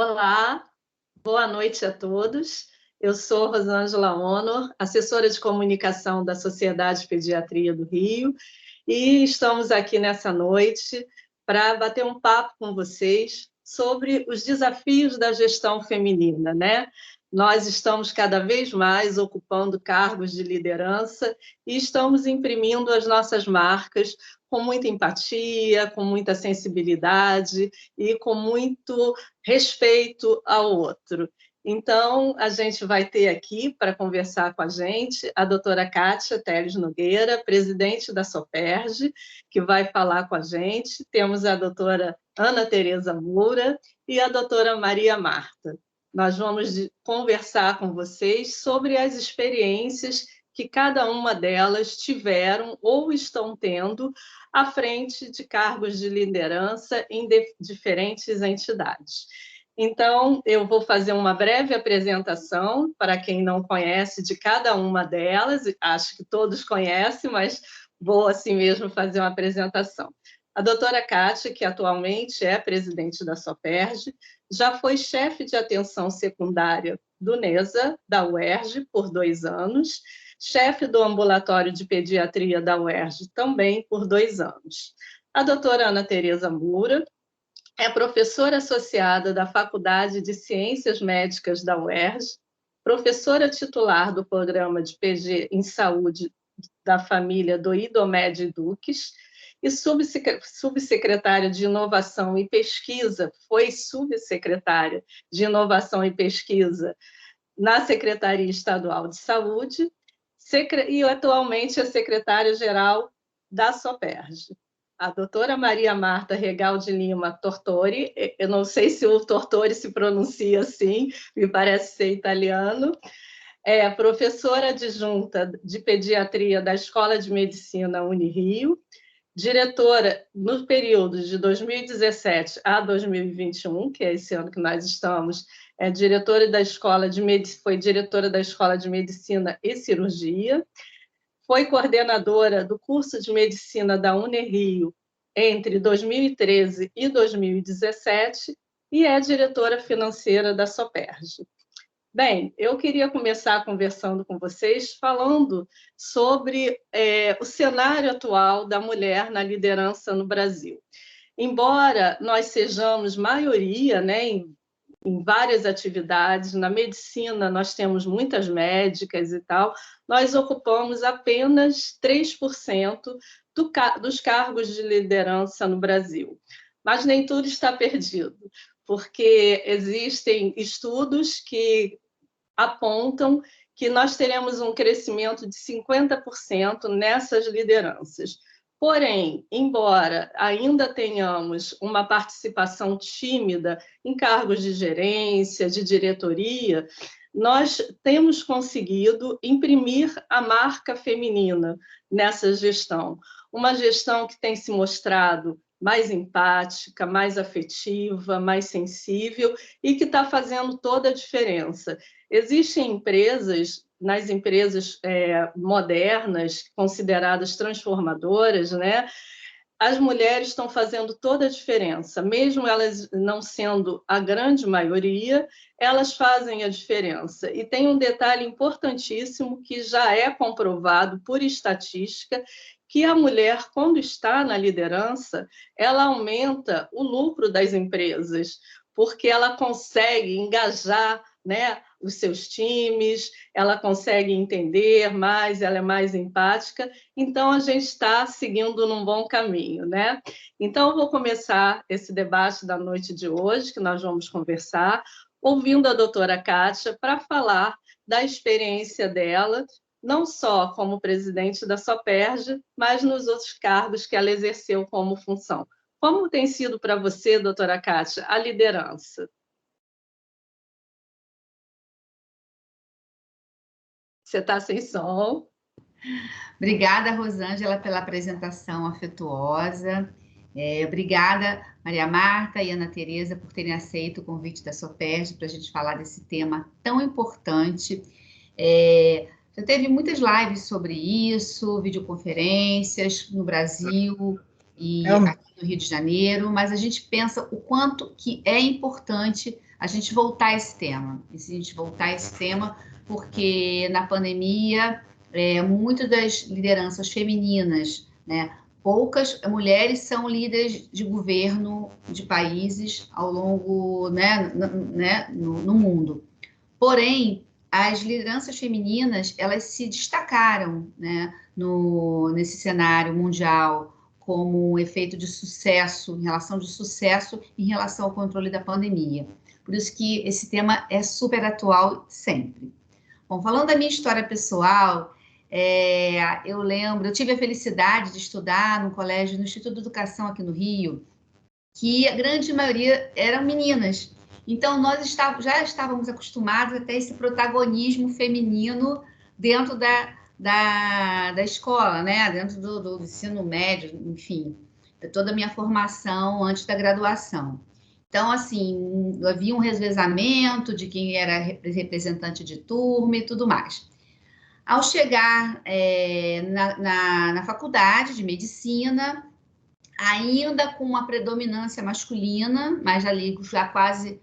Olá, boa noite a todos. Eu sou Rosângela Honor, assessora de comunicação da Sociedade de Pediatria do Rio, e estamos aqui nessa noite para bater um papo com vocês sobre os desafios da gestão feminina, né? Nós estamos cada vez mais ocupando cargos de liderança e estamos imprimindo as nossas marcas com muita empatia, com muita sensibilidade e com muito respeito ao outro. Então, a gente vai ter aqui, para conversar com a gente, a doutora Kátia Teles Nogueira, presidente da SOPERJ, que vai falar com a gente. Temos a doutora Ana Tereza Moura e a doutora Maria Marta. Nós vamos conversar com vocês sobre as experiências que cada uma delas tiveram ou estão tendo à frente de cargos de liderança em diferentes entidades. Então, eu vou fazer uma breve apresentação para quem não conhece de cada uma delas, acho que todos conhecem, mas vou assim mesmo fazer uma apresentação. A doutora Kátia, que atualmente é presidente da SOPERJ, já foi chefe de atenção secundária do NESA, da UERJ, por 2 anos, chefe do ambulatório de pediatria da UERJ também por 2 anos. A doutora Ana Tereza Moura é professora associada da Faculdade de Ciências Médicas da UERJ, professora titular do programa de PG em Saúde da família do IDOMED Eduques e subsecretária de Inovação e Pesquisa, foi subsecretária de Inovação e Pesquisa na Secretaria Estadual de Saúde e atualmente é secretária-geral da SOPERJ. A doutora Maria Marta Regal de Lima Tortori, eu não sei se o Tortori se pronuncia assim, me parece ser italiano, é professora adjunta de pediatria da Escola de Medicina Unirio, diretora no período de 2017 a 2021, que é esse ano que nós estamos, foi diretora da Escola de Medicina e Cirurgia, foi coordenadora do curso de Medicina da Unirio entre 2013 e 2017 e é diretora financeira da SOPERJ. Bem, eu queria começar conversando com vocês, falando sobre o cenário atual da mulher na liderança no Brasil. Embora nós sejamos maioria, né, em várias atividades, na medicina nós temos muitas médicas e tal, nós ocupamos apenas 3% dos cargos de liderança no Brasil. Mas nem tudo está perdido, porque existem estudos que apontam que nós teremos um crescimento de 50% nessas lideranças. Porém, embora ainda tenhamos uma participação tímida em cargos de gerência, de diretoria, nós temos conseguido imprimir a marca feminina nessa gestão. Uma gestão que tem se mostrado mais empática, mais afetiva, mais sensível e que está fazendo toda a diferença. Existem empresas, nas empresas modernas, consideradas transformadoras, né? As mulheres estão fazendo toda a diferença, mesmo elas não sendo a grande maioria, elas fazem a diferença. E tem um detalhe importantíssimo que já é comprovado por estatística, que a mulher, quando está na liderança, ela aumenta o lucro das empresas, porque ela consegue engajar, né, os seus times, ela consegue entender mais, ela é mais empática, então a gente está seguindo num bom caminho, né? Então eu vou começar esse debate da noite de hoje, que nós vamos conversar, ouvindo a doutora Kátia para falar da experiência dela, não só como presidente da SOPERJ, mas nos outros cargos que ela exerceu como função. Como tem sido para você, doutora Kátia, a liderança? Você está sem som. Obrigada, Rosângela, pela apresentação afetuosa. Obrigada, Maria Marta e Ana Tereza, por terem aceito o convite da SOPERJ para a gente falar desse tema tão importante. Já teve muitas lives sobre isso, videoconferências no Brasil e aqui no Rio de Janeiro, mas a gente pensa o quanto que é importante a gente voltar a esse tema. Porque na pandemia, muitas das lideranças femininas, né, poucas mulheres são líderes de governo de países ao longo, né, no mundo. Porém, as lideranças femininas, elas se destacaram, né, nesse cenário mundial como um efeito de sucesso, em relação ao controle da pandemia. Por isso que esse tema é super atual sempre. Bom, falando da minha história pessoal, eu tive a felicidade de estudar no colégio, no Instituto de Educação aqui no Rio, que a grande maioria eram meninas. Então, nós já estávamos acostumados a ter esse protagonismo feminino dentro da escola, né? Dentro do ensino médio, enfim, de toda a minha formação antes da graduação. Então, assim, havia um revezamento de quem era representante de turma e tudo mais. Ao chegar na faculdade de medicina, ainda com uma predominância masculina, mas ali já quase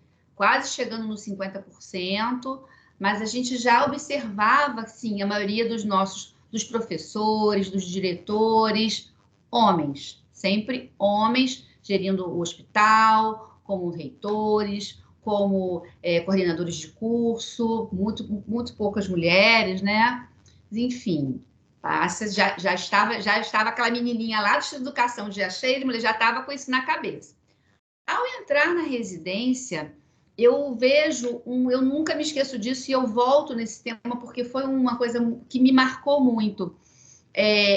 chegando nos 50%, mas a gente já observava, assim, a maioria dos professores, dos diretores, homens, sempre homens, gerindo o hospital, como reitores, como coordenadores de curso, muito poucas mulheres, né? Enfim, já estava aquela menininha lá de educação, já cheia de mulher, já estava com isso na cabeça. Ao entrar na residência, eu nunca me esqueço disso e eu volto nesse tema porque foi uma coisa que me marcou muito.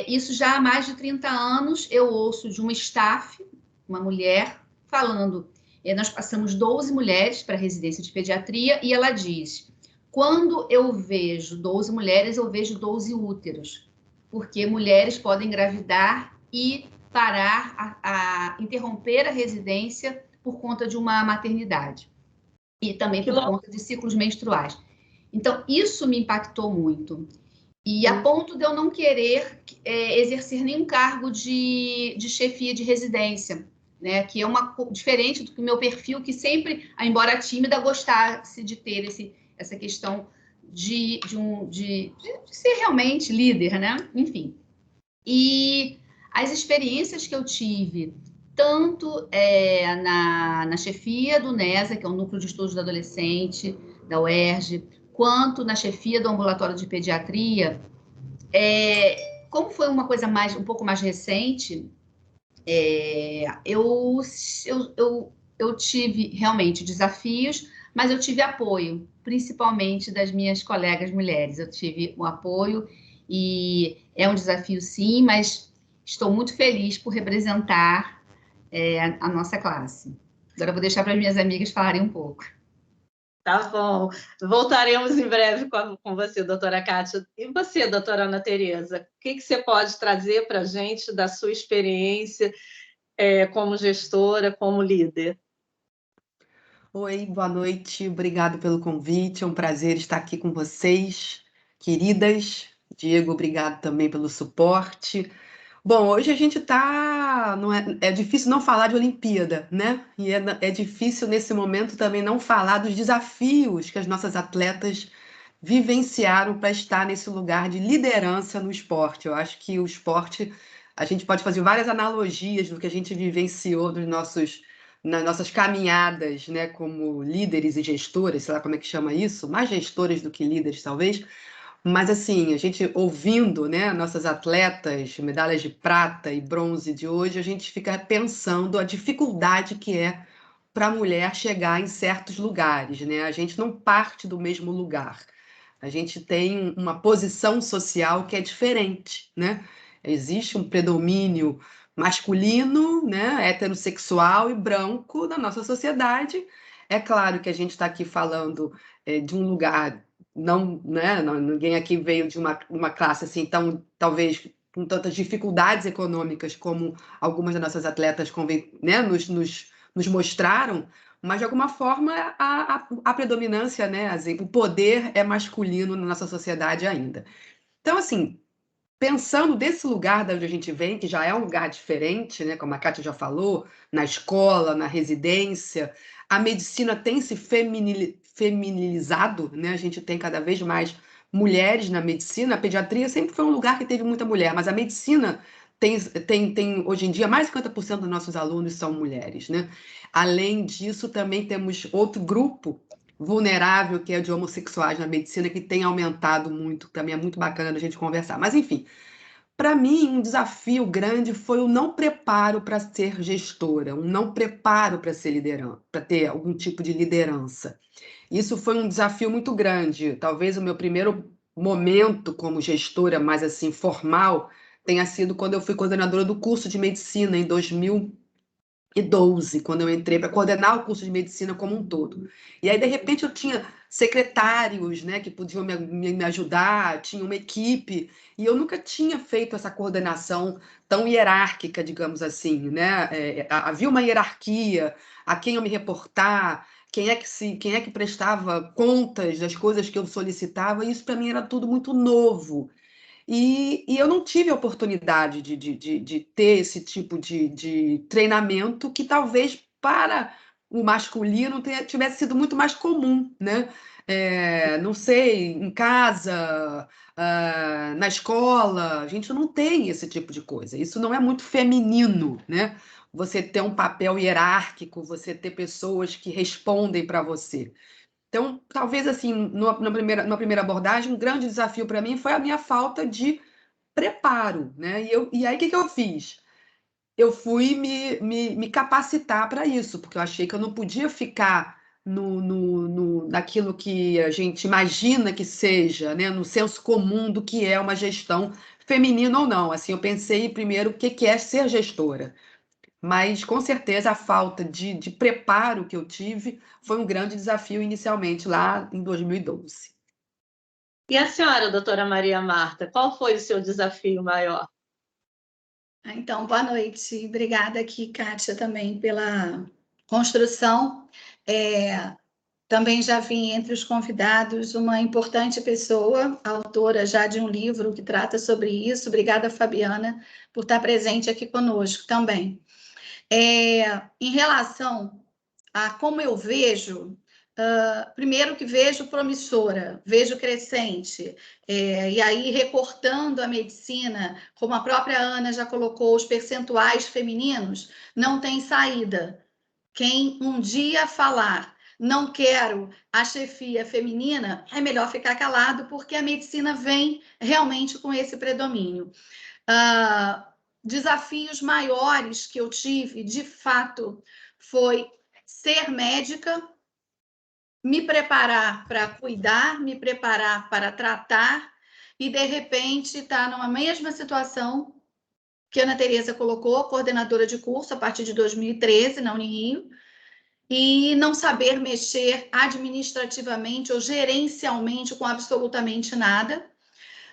Isso já há mais de 30 anos, eu ouço de uma staff, uma mulher, falando, nós passamos 12 mulheres para a residência de pediatria e ela diz, quando eu vejo 12 mulheres, eu vejo 12 úteros, porque mulheres podem engravidar e parar, interromper a residência por conta de uma maternidade e também por conta de ciclos menstruais. Então, isso me impactou muito. E a ponto de eu não querer exercer nenhum cargo de chefia de residência, né? Que é diferente do que o meu perfil, que sempre, embora tímida, gostasse de ter essa questão de ser realmente líder, né? Enfim. E as experiências que eu tive, tanto na chefia do NESA, que é o Núcleo de Estudos do Adolescente, da UERJ, quanto na chefia do ambulatório de pediatria, como foi uma coisa um pouco mais recente, eu tive realmente desafios, mas eu tive apoio, principalmente das minhas colegas mulheres. Eu tive um apoio e é um desafio, sim, mas estou muito feliz por representar a nossa classe. Agora eu vou deixar para as minhas amigas falarem um pouco. Tá bom. Voltaremos em breve com você, doutora Kátia. E você, doutora Ana Tereza, o que você pode trazer para a gente da sua experiência como gestora, como líder? Oi, boa noite. Obrigado pelo convite. É um prazer estar aqui com vocês, queridas. Diego, obrigado também pelo suporte. Bom, hoje a gente está. É difícil não falar de Olimpíada, né? E é difícil nesse momento também não falar dos desafios que as nossas atletas vivenciaram para estar nesse lugar de liderança no esporte. Eu acho que o esporte, a gente pode fazer várias analogias do que a gente vivenciou nas nossas caminhadas, né, como líderes e gestoras, sei lá como é que chama isso, mais gestoras do que líderes, talvez. Mas, assim, a gente ouvindo, né, nossas atletas, medalhas de prata e bronze de hoje, a gente fica pensando a dificuldade que é para a mulher chegar em certos lugares, né? A gente não parte do mesmo lugar. A gente tem uma posição social que é diferente, né? Existe um predomínio masculino, né, heterossexual e branco na nossa sociedade. É claro que a gente está aqui falando de um lugar não, né? Ninguém aqui veio de uma classe assim, tão, talvez com tantas dificuldades econômicas como algumas das nossas atletas né, nos mostraram, mas de alguma forma a predominância, né, assim, o poder é masculino na nossa sociedade ainda. Então, assim, pensando desse lugar de onde a gente vem, que já é um lugar diferente, né? Como a Kátia já falou, na escola, na residência, a medicina tem se feminilizado, né? A gente tem cada vez mais mulheres na medicina. A pediatria sempre foi um lugar que teve muita mulher, mas a medicina tem hoje em dia, mais de 50% dos nossos alunos são mulheres, né? Além disso, também temos outro grupo vulnerável, que é de homossexuais na medicina, que tem aumentado muito, também é muito bacana da gente conversar. Mas, enfim, para mim, um desafio grande foi o não preparo para ser gestora, um não preparo para ser liderança, para ter algum tipo de liderança. Isso foi um desafio muito grande. Talvez o meu primeiro momento como gestora mais assim formal tenha sido quando eu fui coordenadora do curso de medicina em 2012, quando eu entrei para coordenar o curso de medicina como um todo. E aí, de repente, eu tinha secretários, né, que podiam me ajudar, tinha uma equipe, e eu nunca tinha feito essa coordenação tão hierárquica, digamos assim, né? Havia uma hierarquia, a quem eu me reportar, quem é que prestava contas das coisas que eu solicitava, e isso para mim era tudo muito novo. E eu não tive a oportunidade de ter esse tipo de treinamento que talvez para o masculino tivesse sido muito mais comum, né? Não sei, em casa, na escola, a gente não tem esse tipo de coisa. Isso não é muito feminino, né? Você ter um papel hierárquico, você ter pessoas que respondem para você. Então, talvez assim, numa primeira abordagem, um grande desafio para mim foi a minha falta de preparo, né? E aí, o que eu fiz? Eu fui me capacitar para isso, porque eu achei que eu não podia ficar naquilo que a gente imagina que seja, né? No senso comum do que é uma gestão feminina ou não. Assim, eu pensei primeiro o que é ser gestora. Mas, com certeza, a falta de preparo que eu tive foi um grande desafio inicialmente, lá em 2012. E a senhora, doutora Maria Marta, qual foi o seu desafio maior? Então, boa noite. Obrigada aqui, Kátia, também pela construção. Também já vi entre os convidados uma importante pessoa, autora já de um livro que trata sobre isso. Obrigada, Fabiana, por estar presente aqui conosco também. Em relação a como eu vejo, primeiro que vejo promissora, vejo crescente, e aí recortando a medicina, como a própria Ana já colocou, os percentuais femininos, não tem saída. Quem um dia falar não quero a chefia feminina, é melhor ficar calado, porque a medicina vem realmente com esse predomínio. Desafios maiores que eu tive, de fato, foi ser médica, me preparar para cuidar, me preparar para tratar, e de repente estar numa mesma situação que a Ana Tereza colocou, coordenadora de curso a partir de 2013 na Unirio, e não saber mexer administrativamente ou gerencialmente com absolutamente nada,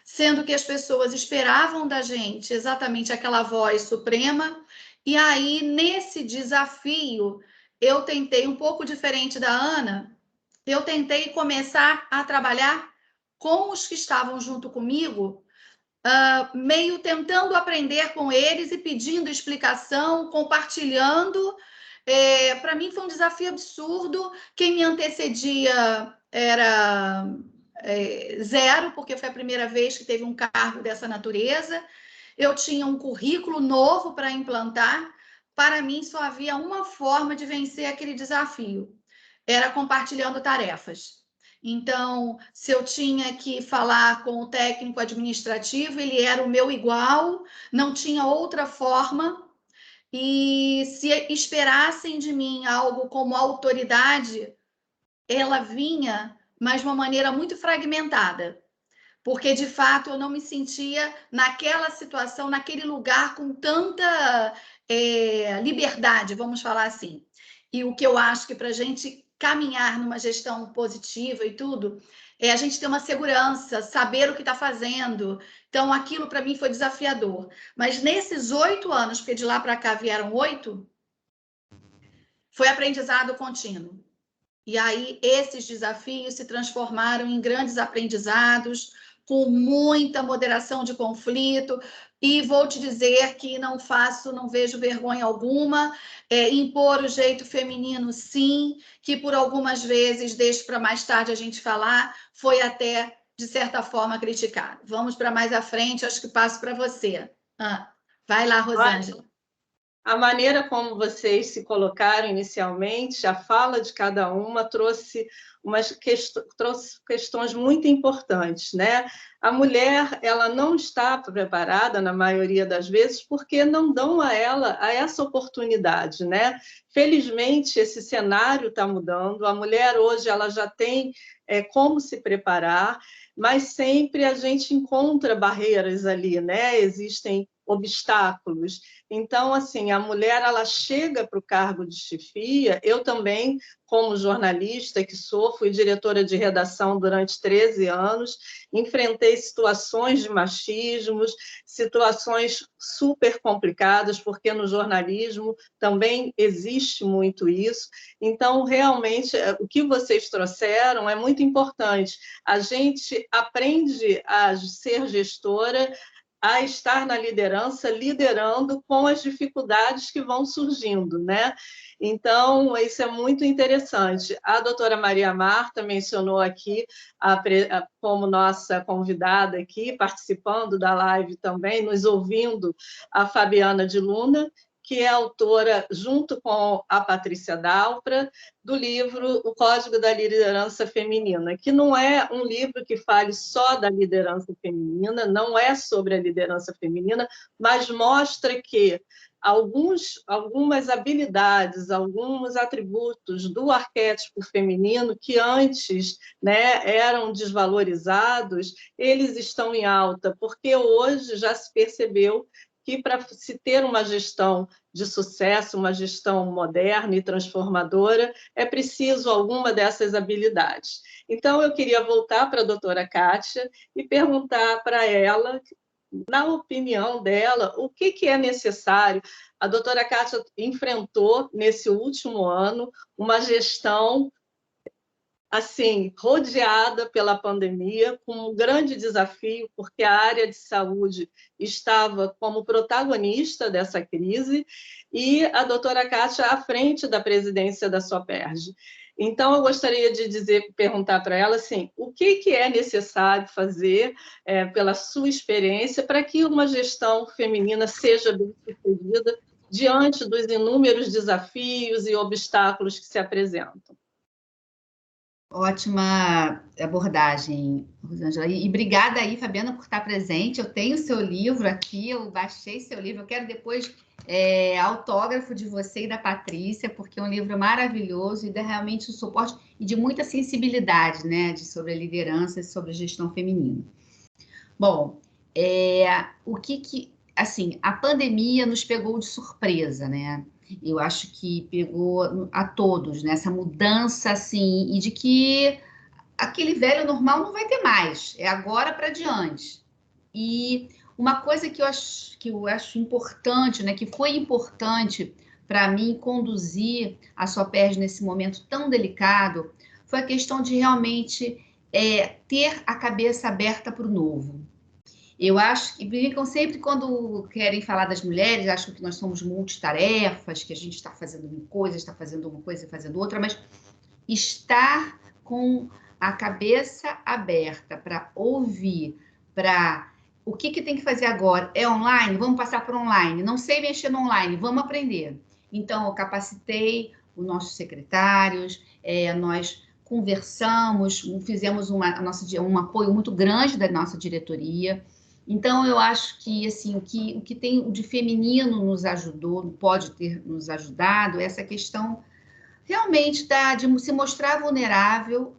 sendo que as pessoas esperavam da gente exatamente aquela voz suprema. E aí, nesse desafio, eu tentei, um pouco diferente da Ana, eu tentei começar a trabalhar com os que estavam junto comigo, meio tentando aprender com eles e pedindo explicação, compartilhando. Para mim foi um desafio absurdo. Quem me antecedia era zero, porque foi a primeira vez que teve um cargo dessa natureza. Eu tinha um currículo novo para implantar. Para mim, só havia uma forma de vencer aquele desafio: era compartilhando tarefas. Então, se eu tinha que falar com o técnico administrativo, ele era o meu igual, não tinha outra forma. E se esperassem de mim algo como autoridade, ela vinha, mas de uma maneira muito fragmentada, porque de fato eu não me sentia naquela situação, naquele lugar com tanta liberdade, vamos falar assim. E o que eu acho que para a gente caminhar numa gestão positiva e tudo, é a gente ter uma segurança, saber o que está fazendo. Então, aquilo para mim foi desafiador. Mas nesses 8 anos, porque de lá para cá vieram 8, foi aprendizado contínuo. E aí esses desafios se transformaram em grandes aprendizados, com muita moderação de conflito, e vou te dizer que não vejo vergonha alguma, impor o jeito feminino, sim, que por algumas vezes, deixo para mais tarde a gente falar, foi até, de certa forma, criticado. Vamos para mais à frente, acho que passo para você. Vai lá, Rosângela. A maneira como vocês se colocaram inicialmente, a fala de cada uma trouxe questões muito importantes, né? A mulher, ela não está preparada, na maioria das vezes, porque não dão a ela essa oportunidade, né? Felizmente, esse cenário está mudando. A mulher hoje ela já tem como se preparar, mas sempre a gente encontra barreiras ali, né? Existem obstáculos. Então, assim, a mulher ela chega para o cargo de chefia. Eu também, como jornalista que sou, fui diretora de redação durante 13 anos, enfrentei situações de machismos, situações super complicadas, porque no jornalismo também existe muito isso. Então, realmente, o que vocês trouxeram é muito importante. A gente aprende a ser gestora, a estar na liderança, liderando com as dificuldades que vão surgindo, né? Então, isso é muito interessante. A doutora Maria Marta mencionou aqui, como nossa convidada aqui, participando da live também, nos ouvindo, a Fabiana de Luna, que é autora, junto com a Patrícia Dalpra, do livro O Código da Liderança Feminina, que não é um livro que fale só da liderança feminina, não é sobre a liderança feminina, mas mostra que algumas habilidades, alguns atributos do arquétipo feminino que antes, né, eram desvalorizados, eles estão em alta, porque hoje já se percebeu que para se ter uma gestão de sucesso, uma gestão moderna e transformadora, é preciso alguma dessas habilidades. Então, eu queria voltar para a doutora Kátia e perguntar para ela, na opinião dela, o que é necessário. A doutora Kátia enfrentou, nesse último ano, uma gestão assim, rodeada pela pandemia, com um grande desafio, porque a área de saúde estava como protagonista dessa crise, e a doutora Kátia à frente da presidência da SOPERJ. Então, eu gostaria de perguntar para ela assim, o que é necessário fazer, pela sua experiência, para que uma gestão feminina seja bem-sucedida diante dos inúmeros desafios e obstáculos que se apresentam. Ótima abordagem, Rosângela. E obrigada aí, Fabiana, por estar presente. Eu tenho o seu livro aqui, eu baixei seu livro. Eu quero depois autógrafo de você e da Patrícia, porque é um livro maravilhoso e dá realmente um suporte e de muita sensibilidade, né, sobre a liderança e sobre a gestão feminina. Bom, assim, a pandemia nos pegou de surpresa, né? Eu acho que pegou a todos, né? Essa mudança, assim, e de que aquele velho normal não vai ter mais, é agora para diante. E uma coisa que eu acho importante, né? Que foi importante para mim conduzir a SOPERJ nesse momento tão delicado, foi a questão de realmente ter a cabeça aberta para o novo. Eu acho que brincam sempre quando querem falar das mulheres, acham que nós somos multitarefas, que a gente está fazendo uma coisa, está fazendo uma coisa e fazendo outra, mas estar com a cabeça aberta para ouvir, para o que tem que fazer agora? É online? Vamos passar por online. Não sei mexer no online, vamos aprender. Então, eu capacitei os nossos secretários, nós conversamos, fizemos um apoio muito grande da nossa diretoria. Então, eu acho que assim, o que tem de feminino nos ajudou, pode ter nos ajudado, essa questão realmente de se mostrar vulnerável,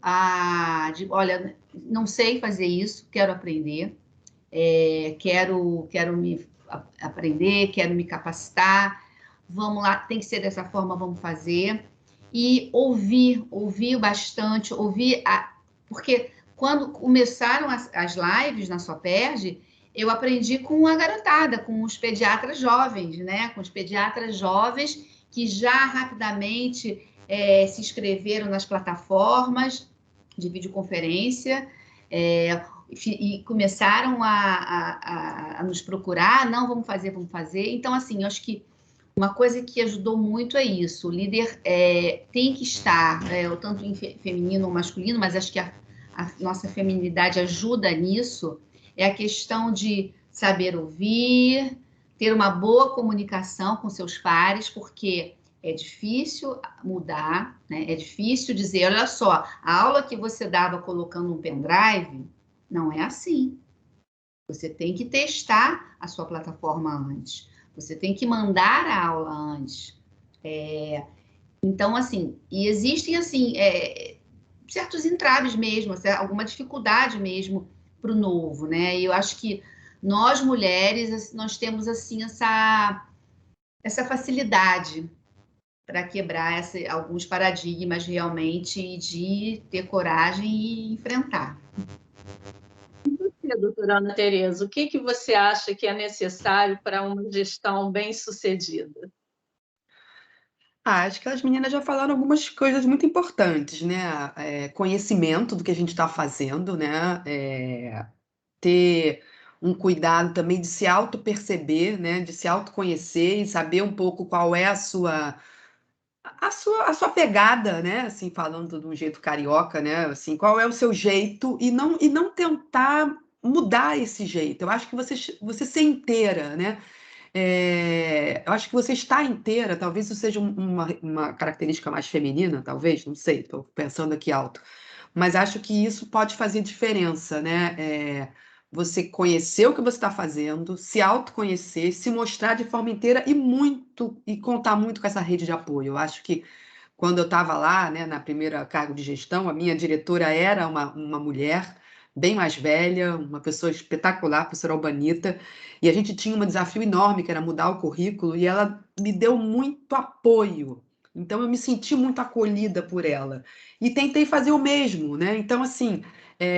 olha, não sei fazer isso, quero aprender, quero me aprender, quero me capacitar, vamos lá, tem que ser dessa forma, vamos fazer. E ouvir bastante, porque quando começaram as lives na SOPERJ, eu aprendi com a garotada, com os pediatras jovens, né? Com os pediatras jovens que já rapidamente se inscreveram nas plataformas de videoconferência. e começaram a nos procurar, não, vamos fazer, vamos fazer. Então, assim, eu acho que uma coisa que ajudou muito é isso, o líder tem que estar, tanto em feminino ou masculino, mas acho que a nossa feminilidade ajuda nisso, é a questão de saber ouvir, ter uma boa comunicação com seus pares, porque é difícil mudar, né? É difícil dizer, olha só, a aula que você dava colocando um pendrive, não é assim. Você tem que testar a sua plataforma antes. Você tem que mandar a aula antes. Então, assim, e existem, assim, certos entraves mesmo, alguma dificuldade mesmo para o novo, né? E eu acho que nós, mulheres, nós temos, assim, essa facilidade para quebrar alguns paradigmas realmente e de ter coragem e enfrentar. Doutora Ana Tereza, o que você acha que é necessário para uma gestão bem-sucedida? Acho que as meninas já falaram algumas coisas muito importantes, né? Conhecimento do que a gente está fazendo, né? Ter um cuidado também de se auto-perceber, né? De se autoconhecer e saber um pouco qual é a sua pegada, né? Assim, falando de um jeito carioca, né? Assim, qual é o seu jeito e não tentar mudar esse jeito. Eu acho que você ser inteira, né? Eu acho que você estar inteira, talvez isso seja uma característica mais feminina, talvez, não sei, estou pensando aqui alto. Mas acho que isso pode fazer diferença, né? Você conhecer o que você está fazendo, se autoconhecer, se mostrar de forma inteira e contar muito com essa rede de apoio. Eu acho que quando eu estava lá, né, na primeira cargo de gestão, a minha diretora era uma mulher bem mais velha, uma pessoa espetacular, a professora Albanita, e a gente tinha um desafio enorme, que era mudar o currículo, e ela me deu muito apoio. Então, eu me senti muito acolhida por ela. E tentei fazer o mesmo, né? Então, assim,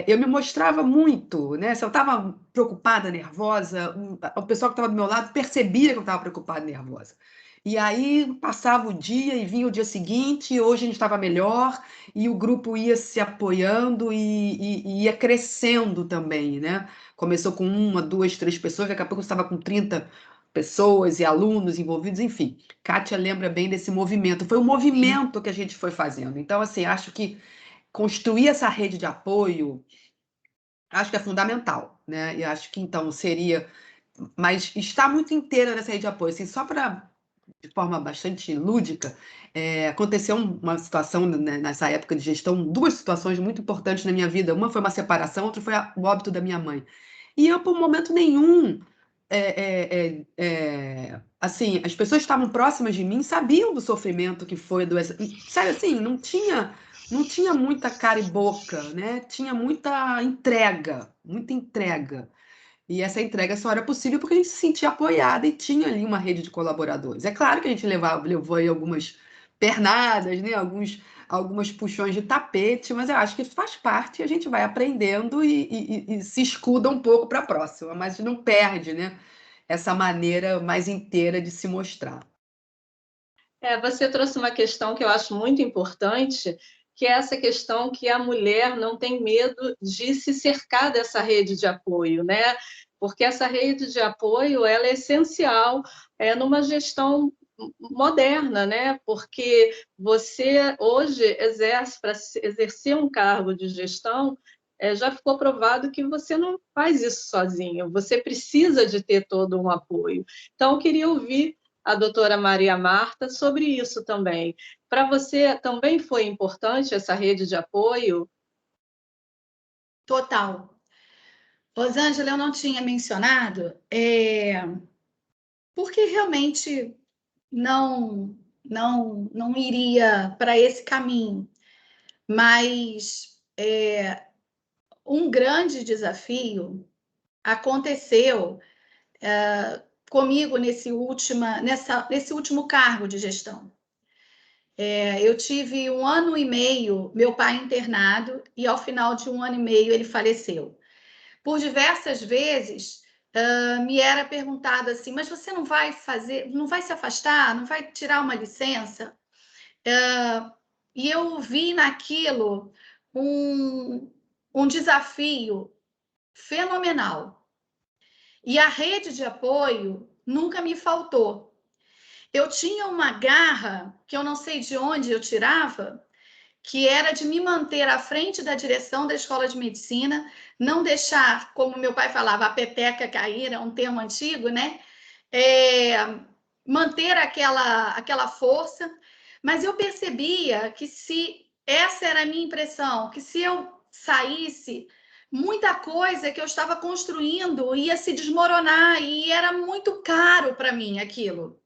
eu me mostrava muito, né? Se eu estava preocupada, nervosa, o pessoal que estava do meu lado percebia que eu estava preocupada e nervosa. E aí passava o dia e vinha o dia seguinte, e hoje a gente estava melhor, e o grupo ia se apoiando e ia crescendo também, né? Começou com uma, duas, três pessoas, daqui a pouco estava com 30 pessoas e alunos envolvidos, enfim. Kátia lembra bem desse movimento. Foi um movimento que a gente foi fazendo. Então, assim, acho que construir essa rede de apoio, acho que é fundamental, né? E acho que, então, seria... Mas estar muito inteira nessa rede de apoio, assim, só para de forma bastante lúdica, aconteceu uma situação, né, nessa época de gestão, duas situações muito importantes na minha vida. Uma foi uma separação, outra foi o óbito da minha mãe. E eu, por momento nenhum, assim, as pessoas que estavam próximas de mim sabiam do sofrimento que foi a doença. Sabe assim, não tinha muita cara e boca, né? Tinha muita entrega, muita entrega. E essa entrega só era possível porque a gente se sentia apoiada e tinha ali uma rede de colaboradores. É claro que a gente levou aí algumas pernadas, né? Algumas puxões de tapete, mas eu acho que faz parte e a gente vai aprendendo e se escuda um pouco para a próxima, mas não perde, né? Essa maneira mais inteira de se mostrar. Você trouxe uma questão que eu acho muito importante, que é essa questão que a mulher não tem medo de se cercar dessa rede de apoio, né? Porque essa rede de apoio ela é essencial numa gestão moderna, né? Porque você hoje exerce, para exercer um cargo de gestão, já ficou provado que você não faz isso sozinho, você precisa de ter todo um apoio. Então, eu queria ouvir a doutora Maria Marta sobre isso também. Para você também foi importante essa rede de apoio? Total. Rosângela, eu não tinha mencionado, porque realmente não iria para esse caminho, mas um grande desafio aconteceu comigo nesse último cargo de gestão. Eu tive 1 ano e meio, meu pai internado, e ao final de 1 ano e meio ele faleceu. Por diversas vezes, me era perguntado assim, mas você não vai se afastar, não vai tirar uma licença? E eu vi naquilo um desafio fenomenal. E a rede de apoio nunca me faltou. Eu tinha uma garra, que eu não sei de onde eu tirava, que era de me manter à frente da direção da escola de medicina, não deixar, como meu pai falava, a peteca cair, é um termo antigo, né? Manter aquela força, mas eu percebia que essa era a minha impressão, que se eu saísse, muita coisa que eu estava construindo ia se desmoronar e era muito caro para mim aquilo.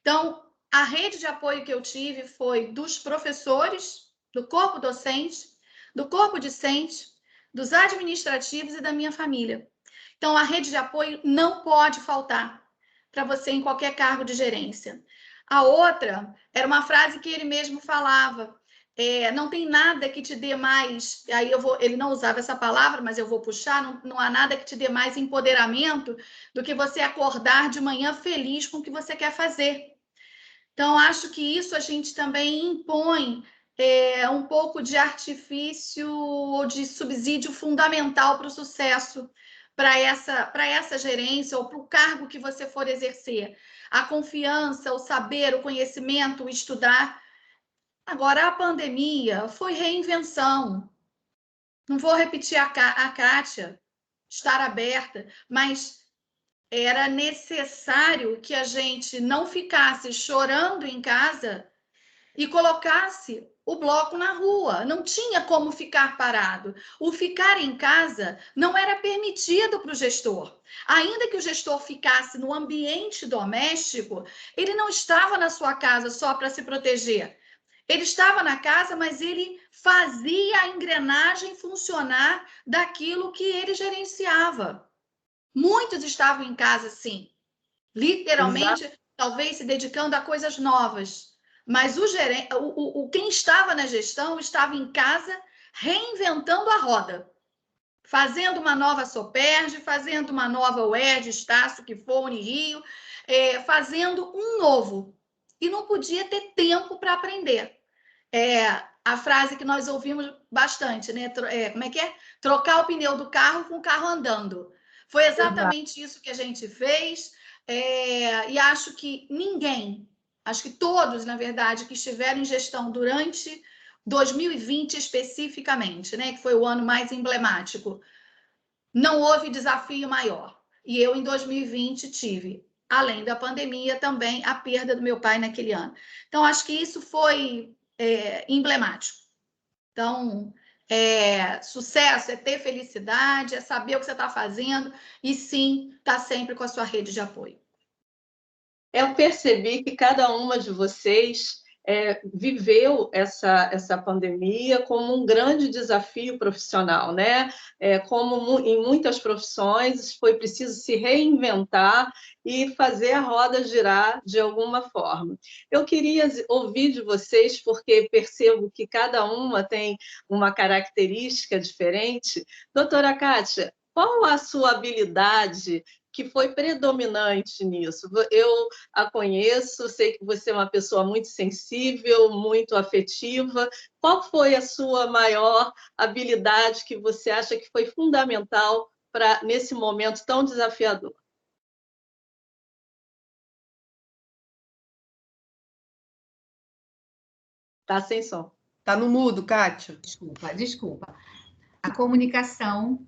Então, a rede de apoio que eu tive foi dos professores, do corpo docente, do corpo discente, dos administrativos e da minha família. Então, a rede de apoio não pode faltar para você em qualquer cargo de gerência. A outra era uma frase que ele mesmo falava, não tem nada que te dê mais, aí ele não usava essa palavra, mas eu vou puxar, não há nada que te dê mais empoderamento do que você acordar de manhã feliz com o que você quer fazer. Então, acho que isso a gente também impõe um pouco de artifício ou de subsídio fundamental para o sucesso, para essa gerência ou para o cargo que você for exercer. A confiança, o saber, o conhecimento, o estudar. Agora, a pandemia foi reinvenção. Não vou repetir a Kátia, estar aberta, mas era necessário que a gente não ficasse chorando em casa e colocasse o bloco na rua. Não tinha como ficar parado. O ficar em casa não era permitido para o gestor. Ainda que o gestor ficasse no ambiente doméstico, ele não estava na sua casa só para se proteger. Ele estava na casa, mas ele fazia a engrenagem funcionar daquilo que ele gerenciava. Muitos estavam em casa, sim, literalmente, talvez se dedicando a coisas novas. Mas quem estava na gestão estava em casa reinventando a roda, fazendo uma nova Soperj, fazendo uma nova UERJ, Estácio, que for, Unirio, fazendo um novo. E não podia ter tempo para aprender. A frase que nós ouvimos bastante, né? Como é que é? Trocar o pneu do carro com o carro andando. Foi exatamente isso que a gente fez, e acho que acho que todos, na verdade, que estiveram em gestão durante 2020 especificamente, né, que foi o ano mais emblemático, não houve desafio maior. E eu, em 2020, tive, além da pandemia, também a perda do meu pai naquele ano. Então, acho que isso foi emblemático. Então, sucesso é ter felicidade, é saber o que você está fazendo e, sim, estar sempre com a sua rede de apoio. Eu percebi que cada uma de vocês viveu essa pandemia como um grande desafio profissional, né? Como em muitas profissões foi preciso se reinventar e fazer a roda girar de alguma forma. Eu queria ouvir de vocês, porque percebo que cada uma tem uma característica diferente. Doutora Kátia, qual a sua habilidade que foi predominante nisso? Eu a conheço, sei que você é uma pessoa muito sensível, muito afetiva. Qual foi a sua maior habilidade que você acha que foi fundamental nesse momento tão desafiador? Está sem som. Está no mudo, Kátia. Desculpa. A comunicação,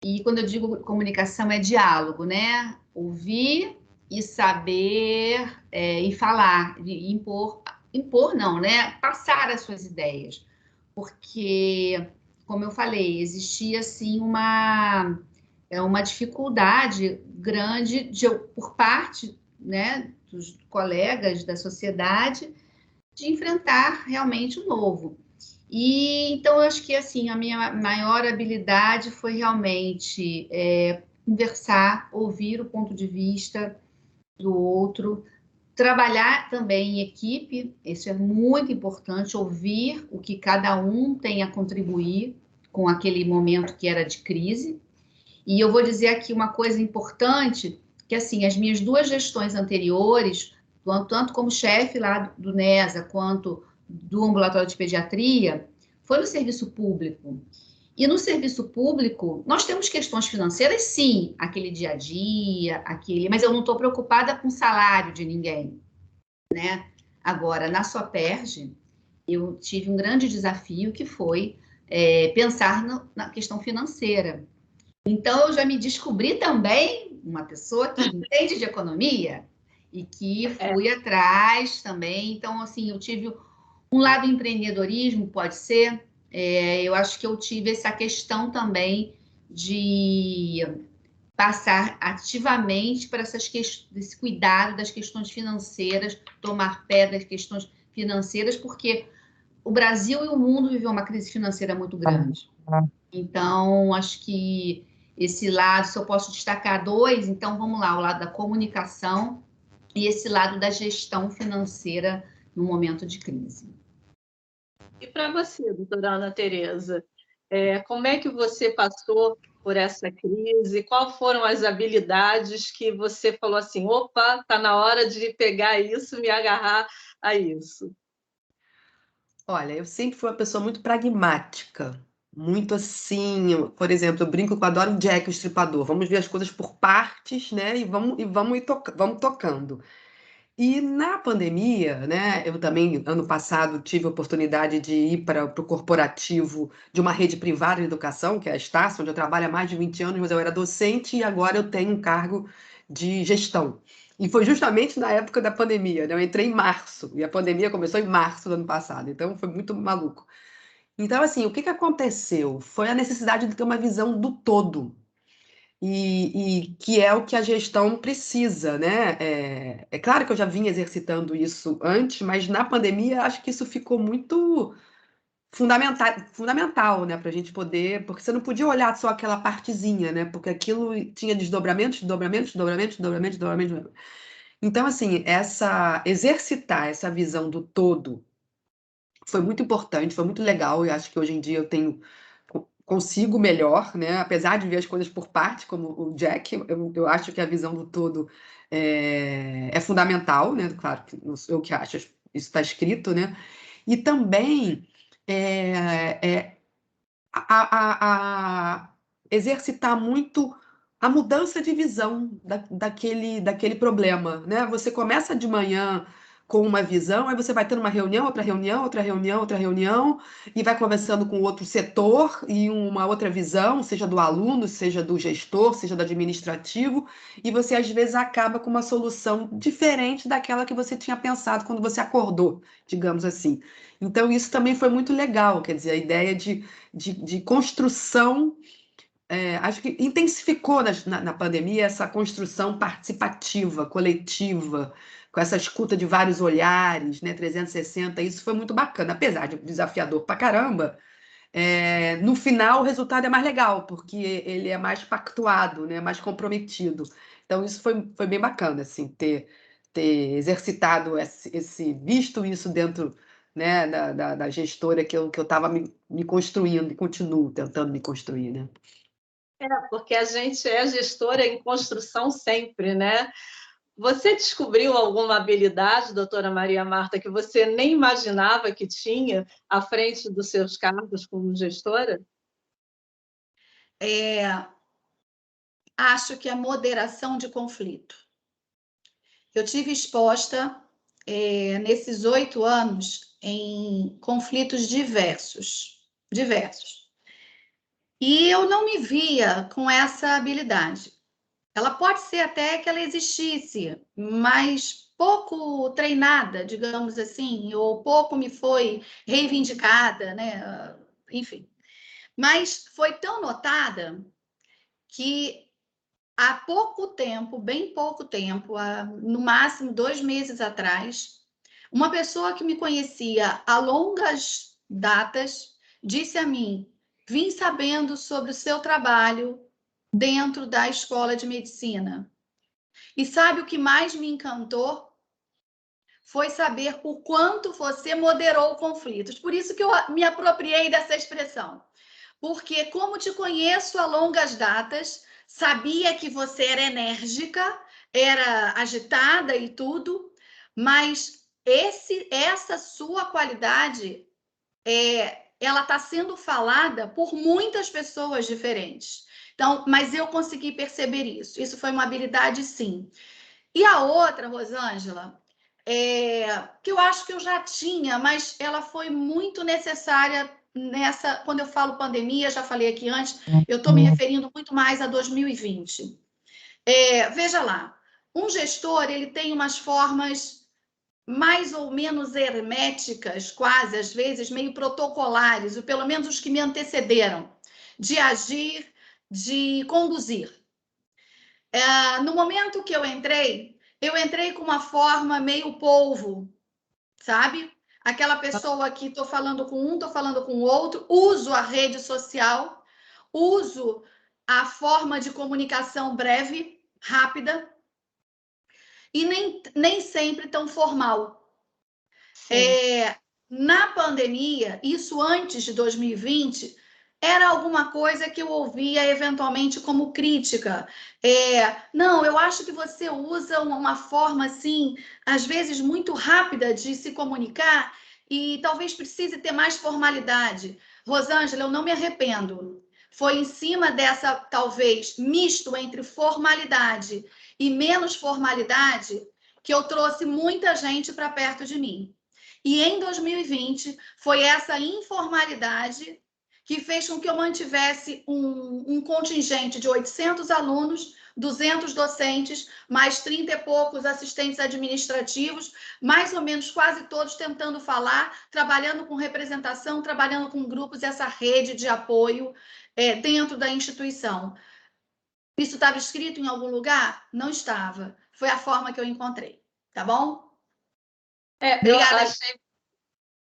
e quando eu digo comunicação é diálogo, né? Ouvir e saber e falar, e impor não, né? Passar as suas ideias. Porque, como eu falei, existia assim uma dificuldade grande por parte, né, dos colegas da sociedade de enfrentar realmente o novo. E então eu acho que assim a minha maior habilidade foi realmente conversar, ouvir o ponto de vista do outro, trabalhar também em equipe, isso é muito importante, ouvir o que cada um tem a contribuir com aquele momento que era de crise. E eu vou dizer aqui uma coisa importante, que assim, as minhas duas gestões anteriores, tanto como chefe lá do NESA, quanto do ambulatório de pediatria, foi no serviço público. E no serviço público, nós temos questões financeiras, sim, aquele dia a dia, mas eu não estou preocupada com o salário de ninguém, né? Agora, na Soperj, eu tive um grande desafio que foi pensar na questão financeira. Então, eu já me descobri também uma pessoa que entende de economia e que fui atrás também. Então, assim, eu tive um lado empreendedorismo, pode ser. Eu acho que eu tive essa questão também de passar ativamente para esse cuidado das questões financeiras, tomar pé das questões financeiras, porque o Brasil e o mundo viveu uma crise financeira muito grande. Então, acho que esse lado, se eu posso destacar dois, então vamos lá, o lado da comunicação e esse lado da gestão financeira no momento de crise. E para você, doutora Ana Tereza, como é que você passou por essa crise? Quais foram as habilidades que você falou assim, opa, está na hora de pegar isso, me agarrar a isso? Olha, eu sempre fui uma pessoa muito pragmática, muito assim, por exemplo, eu brinco que eu adoro o Jack, o Estripador. Vamos ver as coisas por partes, né? E vamos tocando. E na pandemia, né, eu também, ano passado, tive a oportunidade de ir para o corporativo de uma rede privada de educação, que é a Estácio, onde eu trabalho há mais de 20 anos, mas eu era docente e agora eu tenho um cargo de gestão. E foi justamente na época da pandemia, né? Eu entrei em março, e a pandemia começou em março do ano passado, então foi muito maluco. Então, assim, o que que aconteceu? Foi a necessidade de ter uma visão do todo, e que é o que a gestão precisa, né? É claro que eu já vinha exercitando isso antes, mas na pandemia acho que isso ficou muito fundamental, né? Para a gente poder, porque você não podia olhar só aquela partezinha, né? Porque aquilo tinha desdobramentos, desdobramentos, desdobramentos, desdobramentos, desdobramentos. Então, assim, exercitar essa visão do todo foi muito importante, foi muito legal, e acho que hoje em dia consigo melhor, né? Apesar de ver as coisas por parte, como o Jack, eu acho que a visão do todo é fundamental, né? Claro que não sou eu que acho, isso está escrito, né? E também a exercitar muito a mudança de visão daquele problema, né? Você começa de manhã com uma visão, aí você vai tendo uma reunião, outra reunião, outra reunião, outra reunião, e vai conversando com outro setor e uma outra visão, seja do aluno, seja do gestor, seja do administrativo, e você às vezes acaba com uma solução diferente daquela que você tinha pensado quando você acordou, digamos assim. Então, isso também foi muito legal, quer dizer, a ideia de construção, acho que intensificou na pandemia essa construção participativa, coletiva, com essa escuta de vários olhares, né, 360, isso foi muito bacana, apesar de desafiador pra caramba, no final o resultado é mais legal, porque ele é mais pactuado, né, mais comprometido. Então, isso foi bem bacana, assim, ter exercitado visto isso dentro, né, da gestora que eu estava me construindo e continuo tentando me construir, né? Porque a gente é gestora em construção sempre, né? Você descobriu alguma habilidade, doutora Maria Marta, que você nem imaginava que tinha à frente dos seus cargos como gestora? Acho que a moderação de conflito. Eu tive exposta, nesses 8 anos, em conflitos diversos. E eu não me via com essa habilidade. Ela pode ser até que ela existisse, mas pouco treinada, digamos assim, ou pouco me foi reivindicada, né? Enfim. Mas foi tão notada que há pouco tempo, bem pouco tempo, no máximo 2 meses atrás, uma pessoa que me conhecia há longas datas disse a mim: vim sabendo sobre o seu trabalho dentro da escola de medicina. E sabe o que mais me encantou? Foi saber o quanto você moderou conflitos. Por isso que eu me apropriei dessa expressão. Porque, como te conheço a longas datas, sabia que você era enérgica, era agitada e tudo, mas essa sua qualidade ela está sendo falada por muitas pessoas diferentes. Então, mas eu consegui perceber isso. Isso foi uma habilidade, sim. E a outra, Rosângela, que eu acho que eu já tinha, mas ela foi muito necessária nessa. Quando eu falo pandemia, já falei aqui antes, eu estou me referindo muito mais a 2020. Veja lá, um gestor ele tem umas formas mais ou menos herméticas, quase, às vezes, meio protocolares, ou pelo menos os que me antecederam, de agir, de conduzir. No momento que eu entrei com uma forma meio polvo, sabe? Aquela pessoa que estou falando com um, estou falando com o outro, uso a rede social, uso a forma de comunicação breve, rápida, e nem sempre tão formal. Na pandemia, isso antes de 2020, era alguma coisa que eu ouvia eventualmente como crítica. Não, eu acho que você usa uma forma, assim, às vezes muito rápida de se comunicar e talvez precise ter mais formalidade. Rosângela, eu não me arrependo. Foi em cima dessa, talvez, misto entre formalidade e menos formalidade que eu trouxe muita gente para perto de mim. E em 2020, foi essa informalidade que fez com que eu mantivesse um contingente de 800 alunos, 200 docentes, mais 30 e poucos assistentes administrativos, mais ou menos quase todos tentando falar, trabalhando com representação, trabalhando com grupos, essa rede de apoio dentro da instituição. Isso estava escrito em algum lugar? Não estava. Foi a forma que eu encontrei. Tá bom? Obrigada.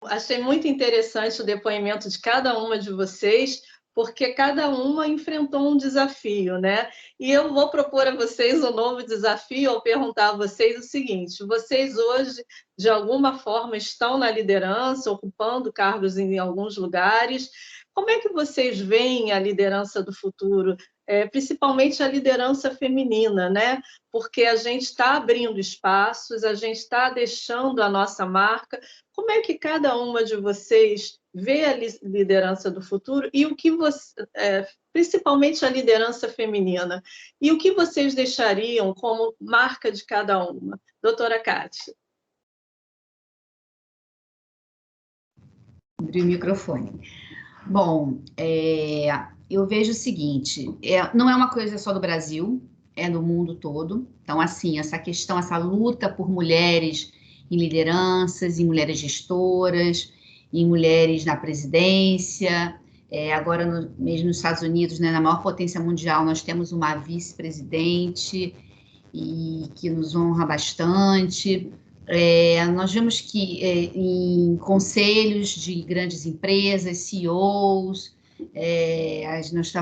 Eu achei muito interessante o depoimento de cada uma de vocês, porque cada uma enfrentou um desafio, né? E eu vou propor a vocês um novo desafio ao perguntar a vocês o seguinte: vocês hoje, de alguma forma, estão na liderança, ocupando cargos em alguns lugares. Como é que vocês veem a liderança do futuro? Principalmente a liderança feminina, né? Porque a gente está abrindo espaços, a gente está deixando a nossa marca. Como é que cada uma de vocês vê a liderança do futuro e o que você, principalmente a liderança feminina, e o que vocês deixariam como marca de cada uma? Doutora Kátia. Abri o microfone. Bom, eu vejo o seguinte, não é uma coisa só do Brasil, é no mundo todo. Então, assim, essa questão, essa luta por mulheres em lideranças, em mulheres gestoras, em mulheres na presidência. Agora, mesmo nos Estados Unidos, né, na maior potência mundial, nós temos uma vice-presidente e que nos honra bastante. Nós vemos que em conselhos de grandes empresas, CEOs, nós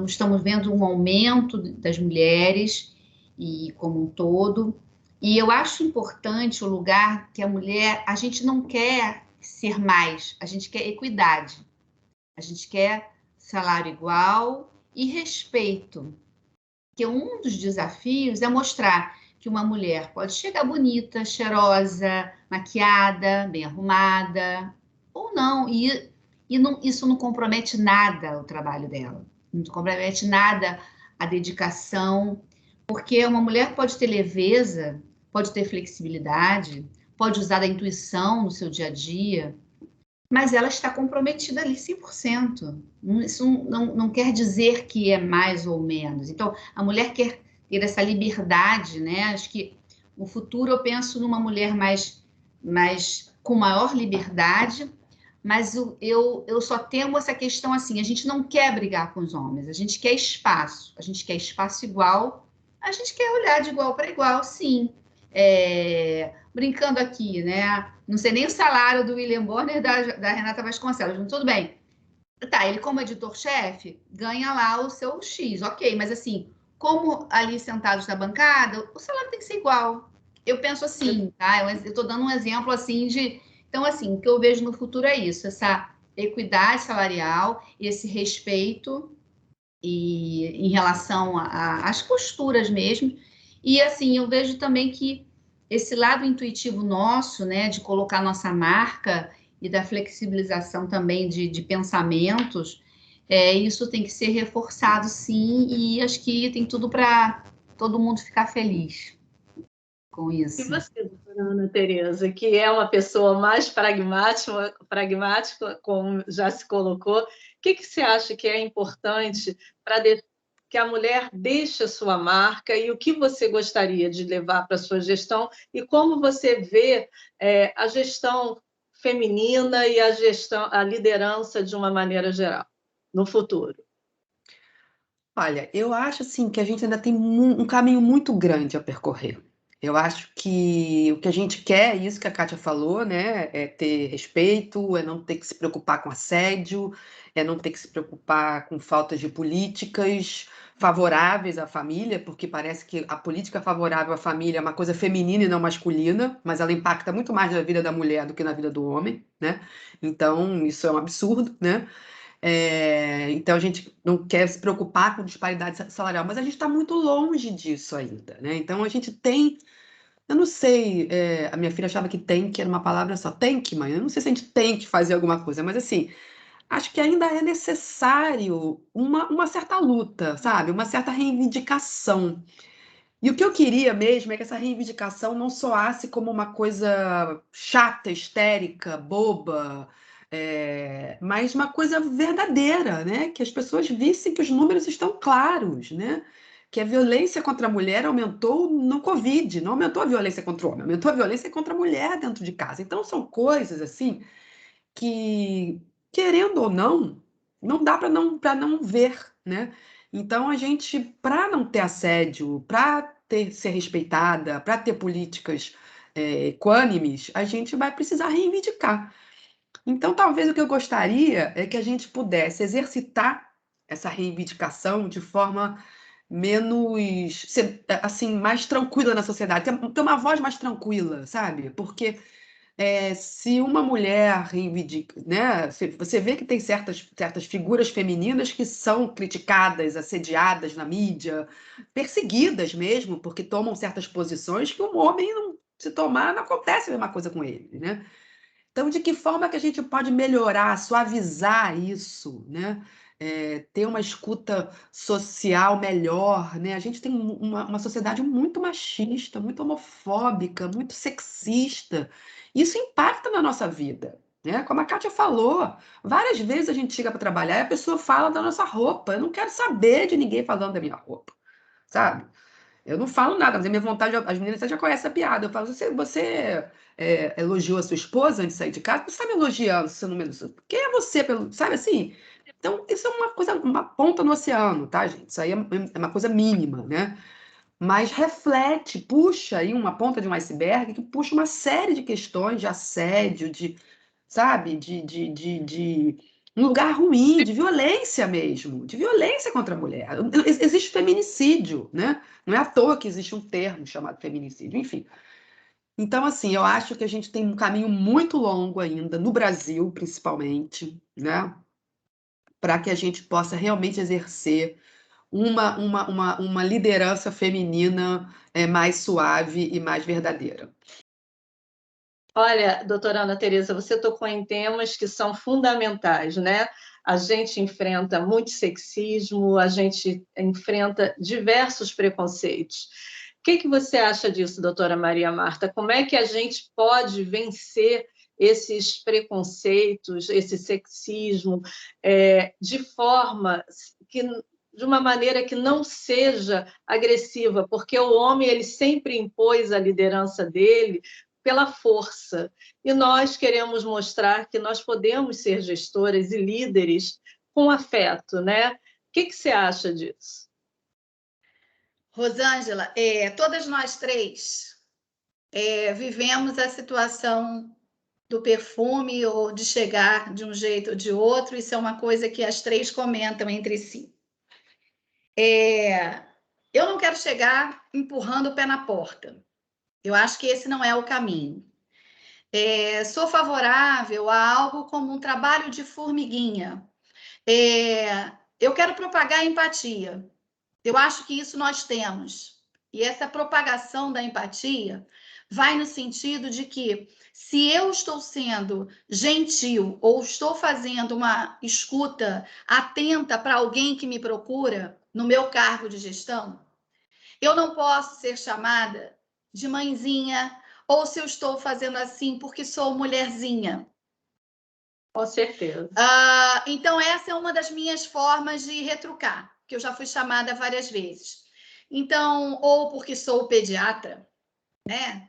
estamos vendo um aumento das mulheres e como um todo. E eu acho importante o lugar que a mulher, a gente não quer ser mais, a gente quer equidade, a gente quer salário igual e respeito. Porque um dos desafios é mostrar que uma mulher pode chegar bonita, cheirosa, maquiada, bem arrumada, ou não, e isso não compromete nada o trabalho dela, não compromete nada a dedicação, porque uma mulher pode ter leveza, pode ter flexibilidade, pode usar da intuição no seu dia a dia, mas ela está comprometida ali 100%. Isso não quer dizer que é mais ou menos. Então, a mulher quer ter essa liberdade, né? Acho que no futuro eu penso numa mulher mais com maior liberdade, mas eu só temo essa questão assim, a gente não quer brigar com os homens, a gente quer espaço igual, a gente quer olhar de igual para igual, sim. Brincando aqui, né? Não sei nem o salário do William Bonner da Renata Vasconcelos, mas tudo bem. Tá, ele como editor-chefe ganha lá o seu X, ok, mas assim, como ali sentados na bancada, o salário tem que ser igual. Eu penso assim, tá? Eu estou dando um exemplo assim de... Então, assim, o que eu vejo no futuro é isso, essa equidade salarial, esse respeito e em relação às posturas mesmo. E, assim, eu vejo também que esse lado intuitivo nosso, né, de colocar nossa marca e da flexibilização também de pensamentos, isso tem que ser reforçado, sim, e acho que tem tudo para todo mundo ficar feliz com E isso. você, doutora Ana Tereza, que é uma pessoa mais pragmática, como já se colocou, o que você acha que é importante para que a mulher deixe a sua marca e o que você gostaria de levar para a sua gestão e como você vê a gestão feminina e a liderança de uma maneira geral no futuro? Olha, eu acho assim que a gente ainda tem um caminho muito grande a percorrer. Eu acho que o que a gente quer, isso que a Kátia falou, né, é ter respeito, é não ter que se preocupar com assédio, é não ter que se preocupar com faltas de políticas favoráveis à família, porque parece que a política favorável à família é uma coisa feminina e não masculina, mas ela impacta muito mais na vida da mulher do que na vida do homem, né? Então, isso é um absurdo, né? Então a gente não quer se preocupar com disparidade salarial, mas a gente está muito longe disso ainda, né? Então a gente tem, eu não sei, a minha filha achava que tem que era uma palavra só, tem que, mãe, eu não sei se a gente tem que fazer alguma coisa, mas assim, acho que ainda é necessário uma certa luta, sabe? Uma certa reivindicação. E o que eu queria mesmo é que essa reivindicação não soasse como uma coisa chata, histérica, boba, mas uma coisa verdadeira, né? Que as pessoas vissem que os números estão claros, né? Que a violência contra a mulher aumentou no Covid, não aumentou a violência contra o homem, aumentou a violência contra a mulher dentro de casa. Então são coisas assim que, querendo ou não, não dá para não ver, né? Então a gente, para não ter assédio, para ser respeitada, para ter políticas equânimes, a gente vai precisar reivindicar. Então, talvez o que eu gostaria é que a gente pudesse exercitar essa reivindicação de forma menos, assim, mais tranquila na sociedade, ter uma voz mais tranquila, sabe? Porque se uma mulher reivindica, né? Você vê que tem certas figuras femininas que são criticadas, assediadas na mídia, perseguidas mesmo, porque tomam certas posições que um homem não se tomar, não acontece a mesma coisa com ele, né? Então, de que forma que a gente pode melhorar, suavizar isso, né? Ter uma escuta social melhor, né? A gente tem uma sociedade muito machista, muito homofóbica, muito sexista. Isso impacta na nossa vida, né? Como a Kátia falou, várias vezes a gente chega para trabalhar e a pessoa fala da nossa roupa. Eu não quero saber de ninguém falando da minha roupa, sabe? Eu não falo nada, mas a minha vontade, as meninas já conhecem a piada. Eu falo, você elogiou a sua esposa antes de sair de casa? Você está me elogiando, se você não me elogiou. Quem é você, sabe assim? Então, isso é uma coisa, uma ponta no oceano, tá, gente? Isso aí é uma coisa mínima, né? Mas reflete, puxa aí uma ponta de um iceberg que puxa uma série de questões de assédio, sabe? De um lugar ruim, de violência mesmo, de violência contra a mulher. Existe feminicídio, né? Não é à toa que existe um termo chamado feminicídio, enfim. Então, assim, eu acho que a gente tem um caminho muito longo ainda, no Brasil, principalmente, né? Para que a gente possa realmente exercer uma liderança feminina mais suave e mais verdadeira. Olha, doutora Ana Tereza, você tocou em temas que são fundamentais, né? A gente enfrenta muito sexismo, a gente enfrenta diversos preconceitos. O que você acha disso, doutora Maria Marta? Como é que a gente pode vencer esses preconceitos, esse sexismo, de uma maneira que não seja agressiva, porque o homem ele sempre impôs a liderança dele pela força. E nós queremos mostrar que nós podemos ser gestoras e líderes com afeto, né? O que você acha disso? Rosângela, todas nós três vivemos a situação do perfume ou de chegar de um jeito ou de outro. Isso é uma coisa que as três comentam entre si. Eu não quero chegar empurrando o pé na porta. Eu acho que esse não é o caminho. Sou favorável a algo como um trabalho de formiguinha. Eu quero propagar a empatia. Eu acho que isso nós temos. E essa propagação da empatia vai no sentido de que, se eu estou sendo gentil ou estou fazendo uma escuta atenta para alguém que me procura no meu cargo de gestão, eu não posso ser chamada de mãezinha, ou se eu estou fazendo assim porque sou mulherzinha. Com certeza. Então, essa é uma das minhas formas de retrucar, que eu já fui chamada várias vezes. Então, ou porque sou pediatra, né?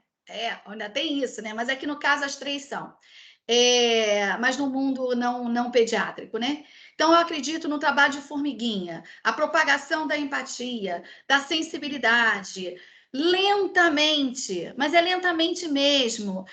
Ainda tem isso, né? Mas aqui no caso as três são. Mas no mundo não pediátrico, né? Então, eu acredito no trabalho de formiguinha, a propagação da empatia, da sensibilidade, lentamente, mas é lentamente mesmo.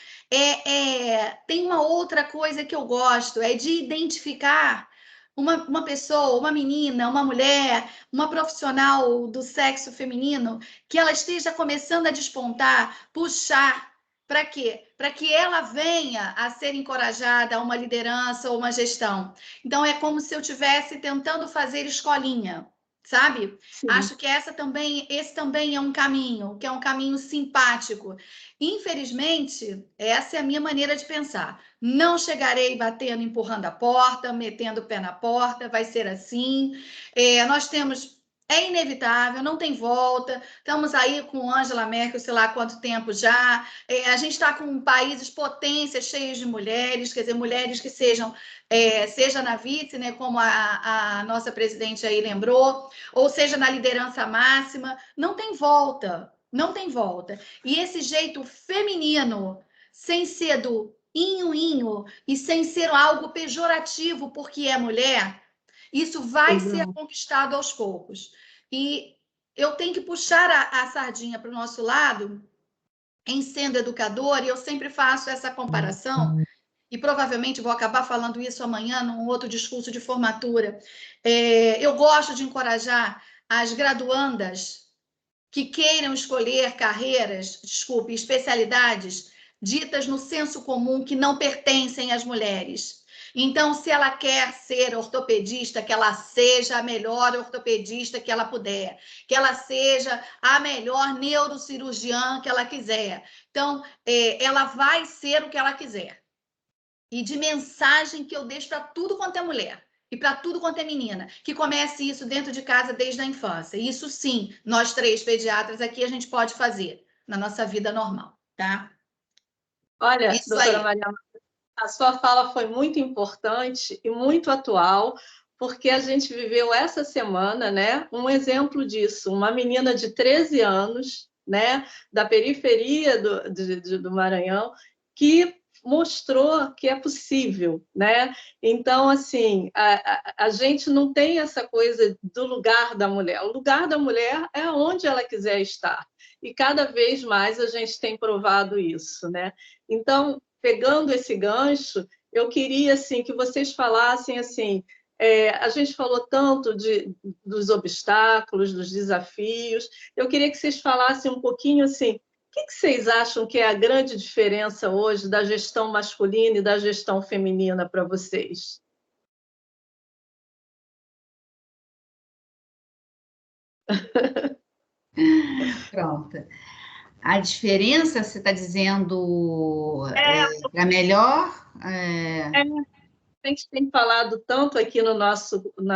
Tem uma outra coisa que eu gosto, é de identificar uma pessoa, uma menina, uma mulher, uma profissional do sexo feminino, que ela esteja começando a despontar, puxar. Para quê? Para que ela venha a ser encorajada a uma liderança ou uma gestão. Então, é como se eu estivesse tentando fazer escolinha, sabe? Sim. Acho que esse também é um caminho, que é um caminho simpático. Infelizmente, essa é a minha maneira de pensar. Não chegarei batendo, empurrando a porta, metendo o pé na porta, vai ser assim. Nós temos... É inevitável, não tem volta. Estamos aí com Angela Merkel, sei lá há quanto tempo já. A gente está com países, potências cheias de mulheres, quer dizer, mulheres que sejam, seja na vice, né, como a nossa presidente aí lembrou, ou seja na liderança máxima. Não tem volta, não tem volta. E esse jeito feminino, sem ser do inho e sem ser algo pejorativo porque é mulher, isso vai ser conquistado aos poucos. E eu tenho que puxar a sardinha para o nosso lado, em sendo educador, e eu sempre faço essa comparação, e provavelmente vou acabar falando isso amanhã num outro discurso de formatura. Eu gosto de encorajar as graduandas que queiram escolher carreiras, especialidades ditas no senso comum que não pertencem às mulheres. Então, se ela quer ser ortopedista, que ela seja a melhor ortopedista que ela puder, que ela seja a melhor neurocirurgiã que ela quiser. Então, ela vai ser o que ela quiser. E de mensagem que eu deixo para tudo quanto é mulher e para tudo quanto é menina, que comece isso dentro de casa desde a infância. Isso sim, nós três pediatras aqui a gente pode fazer na nossa vida normal, tá? Olha, Isso doutora aí. Maria, a sua fala foi muito importante e muito atual, porque a gente viveu essa semana, né, um exemplo disso, uma menina de 13 anos, né, da periferia do Maranhão, que mostrou que é possível, né? Então, assim, a gente não tem essa coisa do lugar da mulher. O lugar da mulher é onde ela quiser estar. E cada vez mais a gente tem provado isso, né? Então, pegando esse gancho, eu queria assim que vocês falassem assim, a gente falou tanto dos obstáculos, dos desafios. Eu queria que vocês falassem um pouquinho assim, o que vocês acham que é a grande diferença hoje da gestão masculina e da gestão feminina para vocês? Pronto. A diferença, você está dizendo, para melhor? A gente tem falado tanto aqui na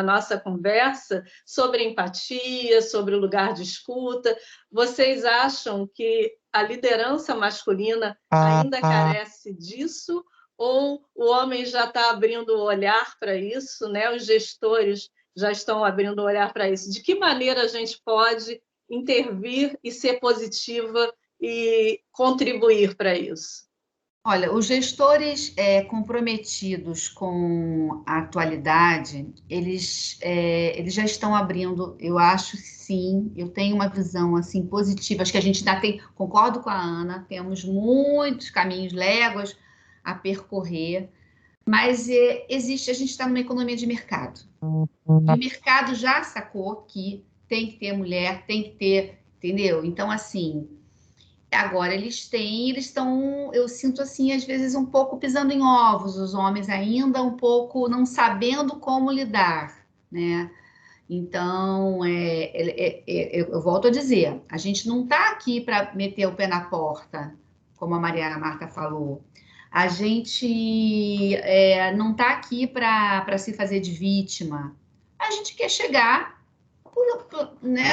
nossa conversa sobre empatia, sobre o lugar de escuta. Vocês acham que a liderança masculina ainda carece disso? Ou o homem já está abrindo o olhar para isso, né? Os gestores já estão abrindo o olhar para isso? De que maneira a gente pode intervir e ser positiva e contribuir para isso? Olha, os gestores comprometidos com a atualidade, eles já estão abrindo, eu acho sim, eu tenho uma visão assim positiva, acho que a gente ainda tem, concordo com a Ana, temos muitos caminhos, léguas a percorrer, mas existe, a gente está numa economia de mercado. E o mercado já sacou que tem que ter mulher, tem que ter, entendeu? Então, assim, agora eles estão, eu sinto assim, às vezes um pouco pisando em ovos, os homens ainda um pouco não sabendo como lidar, né? Então, eu volto a dizer, a gente não está aqui para meter o pé na porta, como a Maria Marta falou. A gente não está aqui para se fazer de vítima. A gente quer chegar né,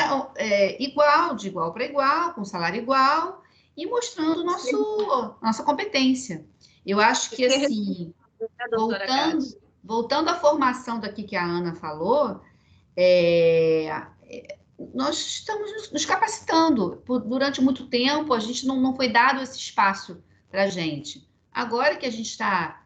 igual, de igual para igual, com salário igual, e mostrando nossa competência. Eu acho que, assim, voltando à formação daqui que a Ana falou, nós estamos nos capacitando. Durante muito tempo, a gente não foi dado esse espaço para a gente. Agora que a gente está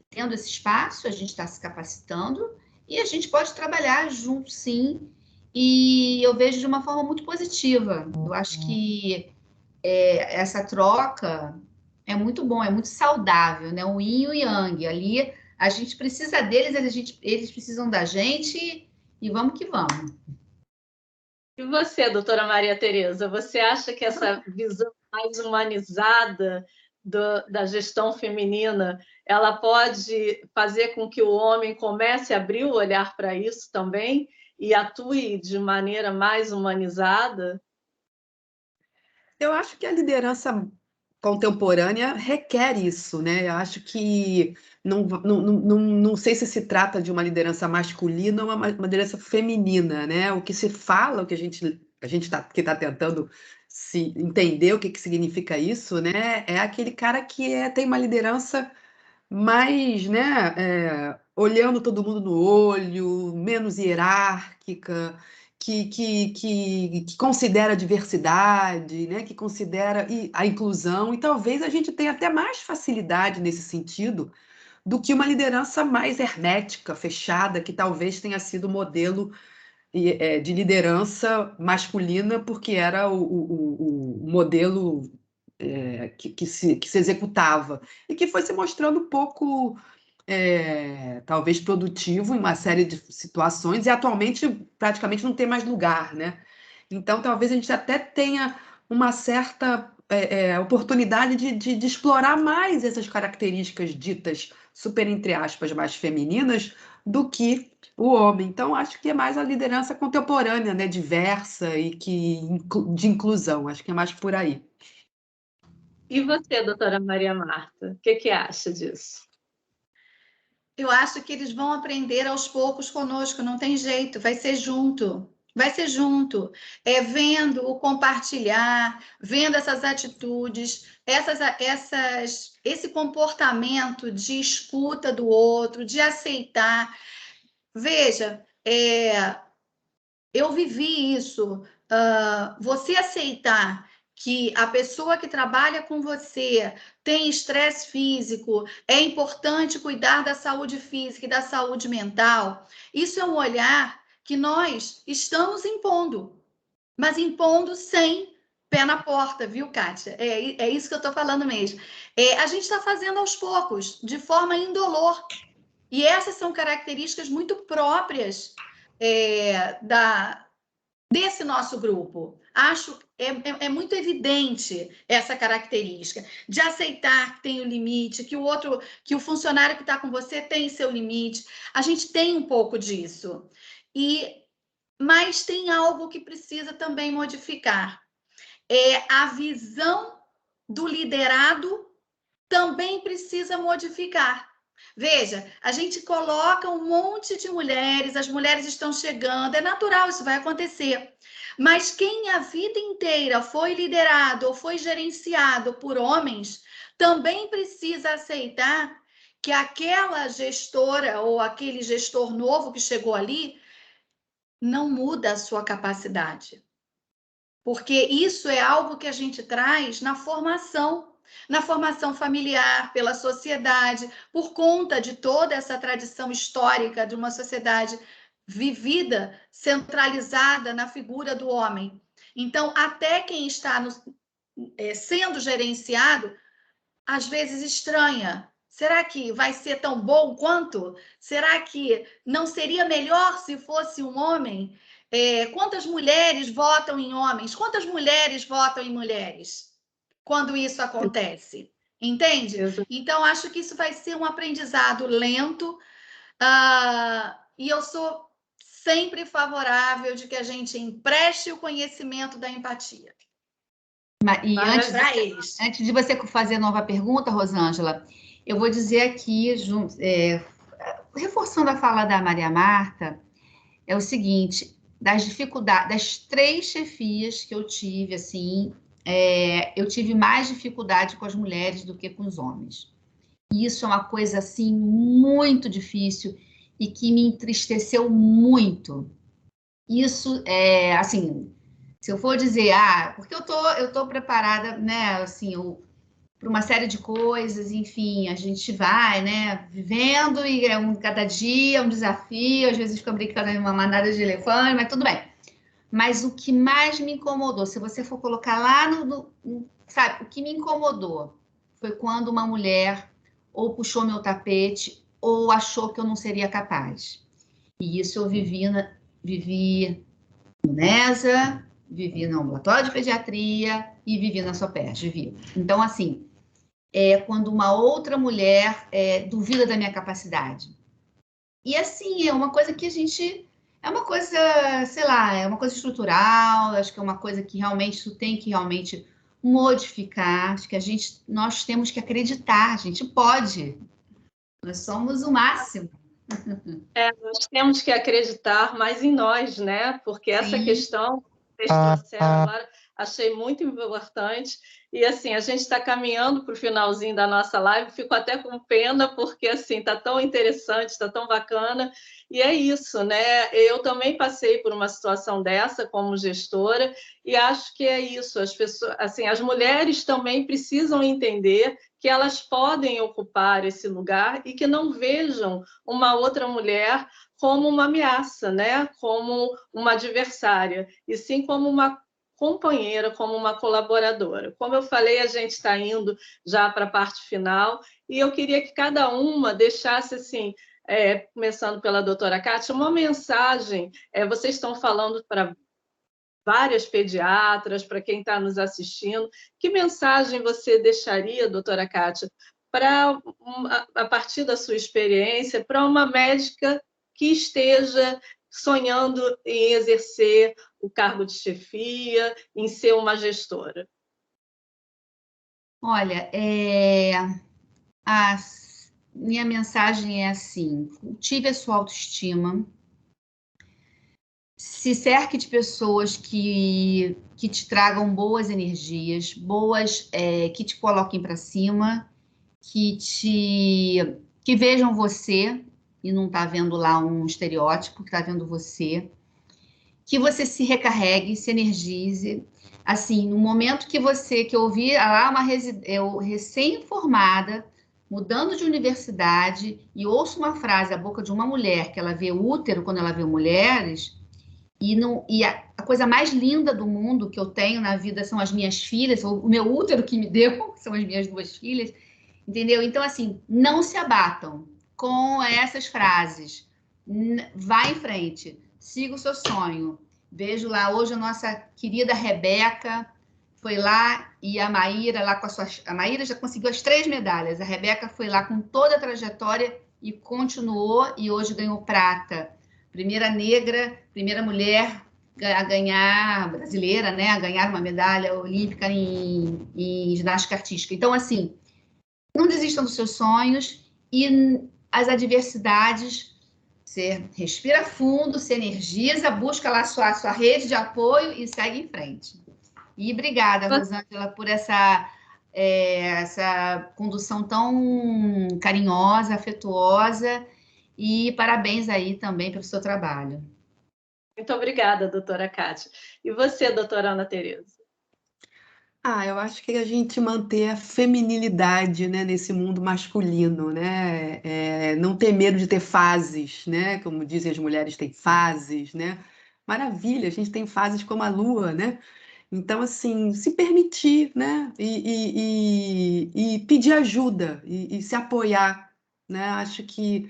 tendo esse espaço, a gente está se capacitando e a gente pode trabalhar junto, sim. E eu vejo de uma forma muito positiva. Eu acho que essa troca é muito bom, é muito saudável, né? O yin e o yang. Ali a gente precisa deles, eles precisam da gente e vamos que vamos. E você, doutora Maria Tereza, você acha que essa visão mais humanizada da gestão feminina, ela pode fazer com que o homem comece a abrir o olhar para isso também e atue de maneira mais humanizada? Eu acho que a liderança contemporânea requer isso, né? Eu acho que não sei se trata de uma liderança masculina ou uma liderança feminina, né? O que se fala, o que a gente está tentando se entender o que significa isso, né? É aquele cara que tem uma liderança mais, né, olhando todo mundo no olho, menos hierárquica, que considera a diversidade, né, que considera a inclusão, e talvez a gente tenha até mais facilidade nesse sentido do que uma liderança mais hermética, fechada, que talvez tenha sido o modelo de liderança masculina, porque era o modelo que se executava, e que foi se mostrando pouco, talvez, produtivo em uma série de situações, e atualmente praticamente não tem mais lugar, né? Então, talvez a gente até tenha uma certa oportunidade de explorar mais essas características ditas, super entre aspas, mais femininas, do que o homem. Então, acho que é mais a liderança contemporânea, né, diversa e de inclusão. Acho que é mais por aí. E você, doutora Maria Marta, o que acha disso? Eu acho que eles vão aprender aos poucos conosco, não tem jeito, vai ser junto. Vai ser junto, vendo o compartilhar, vendo essas atitudes, esse comportamento de escuta do outro, de aceitar. Veja, eu vivi isso. Você aceitar que a pessoa que trabalha com você tem estresse físico, é importante cuidar da saúde física e da saúde mental, isso é um olhar que nós estamos impondo, mas impondo sem pé na porta, viu, Kátia? É isso que eu estou falando mesmo. A gente está fazendo aos poucos, de forma indolor. E essas são características muito próprias desse nosso grupo. Acho é muito evidente essa característica de aceitar que tem o limite, que o funcionário que está com você tem seu limite. A gente tem um pouco disso. Mas tem algo que precisa também modificar. A visão do liderado também precisa modificar. Veja, a gente coloca um monte de mulheres, as mulheres estão chegando, é natural, isso vai acontecer. Mas quem a vida inteira foi liderado ou foi gerenciado por homens, também precisa aceitar que aquela gestora ou aquele gestor novo que chegou ali não muda a sua capacidade. Porque isso é algo que a gente traz na formação familiar, pela sociedade, por conta de toda essa tradição histórica de uma sociedade vivida, centralizada na figura do homem. Então, até quem está sendo gerenciado, às vezes estranha. Será que vai ser tão bom quanto? Será que não seria melhor se fosse um homem? Quantas mulheres votam em homens? Quantas mulheres votam em mulheres? Quando isso acontece. Entende? Então, acho que isso vai ser um aprendizado lento. E eu sou sempre favorável de que a gente empreste o conhecimento da empatia. E para eles. Antes de você fazer a nova pergunta, Rosângela, eu vou dizer aqui, reforçando a fala da Maria Marta, é o seguinte, das dificuldades, das 3 chefias que eu tive, assim, eu tive mais dificuldade com as mulheres do que com os homens. E isso é uma coisa, assim, muito difícil e que me entristeceu muito. Isso é, assim, se eu for dizer, porque eu tô preparada, né, assim, para uma série de coisas, enfim, a gente vai, né, vivendo e cada dia é um desafio, às vezes fica brincando em uma manada de elefante, mas tudo bem. Mas o que mais me incomodou, se você for colocar lá sabe, o que me incomodou foi quando uma mulher ou puxou meu tapete ou achou que eu não seria capaz. E isso eu vivi no NESA, vivi no ambulatório de pediatria e vivi na SOPERJ, vivi. Então, assim, quando uma outra mulher duvida da minha capacidade. E, assim, é uma coisa que a gente... É uma coisa, sei lá, é uma coisa estrutural, acho que é uma coisa que realmente isso tem que realmente modificar, acho que nós temos que acreditar, a gente pode, nós somos o máximo. Nós temos que acreditar mais em nós, né? Porque essa Sim. questão que vocês trouxeram agora, achei muito importante. E assim, a gente está caminhando para o finalzinho da nossa live, fico até com pena, porque assim, está tão interessante, está tão bacana. E é isso, né? Eu também passei por uma situação dessa como gestora, e acho que é isso. As pessoas, assim, as mulheres também precisam entender que elas podem ocupar esse lugar e que não vejam uma outra mulher como uma ameaça, né? Como uma adversária, e sim como uma companheira, como uma colaboradora. Como eu falei, a gente está indo já para a parte final, e eu queria que cada uma deixasse assim, começando pela doutora Kátia, uma mensagem. Vocês estão falando para várias pediatras, para quem está nos assistindo. Que mensagem você deixaria, doutora Kátia, a partir da sua experiência, para uma médica que esteja sonhando em exercer o cargo de chefia, em ser uma gestora? Olha, a minha mensagem é assim: cultive a sua autoestima, se cerque de pessoas que te tragam boas energias, que te coloquem para cima, que vejam você e não tá vendo lá um estereótipo, que tá vendo você, que você se recarregue, se energize. Assim, no momento que eu vi lá eu recém-formada, mudando de universidade, e ouço uma frase da boca de uma mulher, que ela vê útero quando ela vê mulheres, e a coisa mais linda do mundo que eu tenho na vida são as minhas filhas, o meu útero que me deu, são as minhas 2 filhas, entendeu? Então, assim, não se abatam com essas frases. Vá em frente, siga o seu sonho. Vejo lá, hoje a nossa querida Rebeca foi lá, e a Maíra lá a Maíra já conseguiu as 3 medalhas, a Rebeca foi lá com toda a trajetória e continuou, e hoje ganhou prata. Primeira negra, primeira mulher a ganhar, brasileira, né, a ganhar uma medalha olímpica em ginástica artística. Então, assim, não desistam dos seus sonhos, e as adversidades, você respira fundo, se energiza, busca lá a sua rede de apoio e segue em frente. E obrigada, Rosângela, por essa condução tão carinhosa, afetuosa, e parabéns aí também pelo seu trabalho. Muito obrigada, doutora Kátia. E você, doutora Ana Tereza? Eu acho que a gente manter a feminilidade, né, nesse mundo masculino, né? Não ter medo de ter fases, né? Como dizem as mulheres, têm fases, né? Maravilha, a gente tem fases como a lua, né? Então, assim, se permitir, né? E pedir ajuda e se apoiar, né? Acho que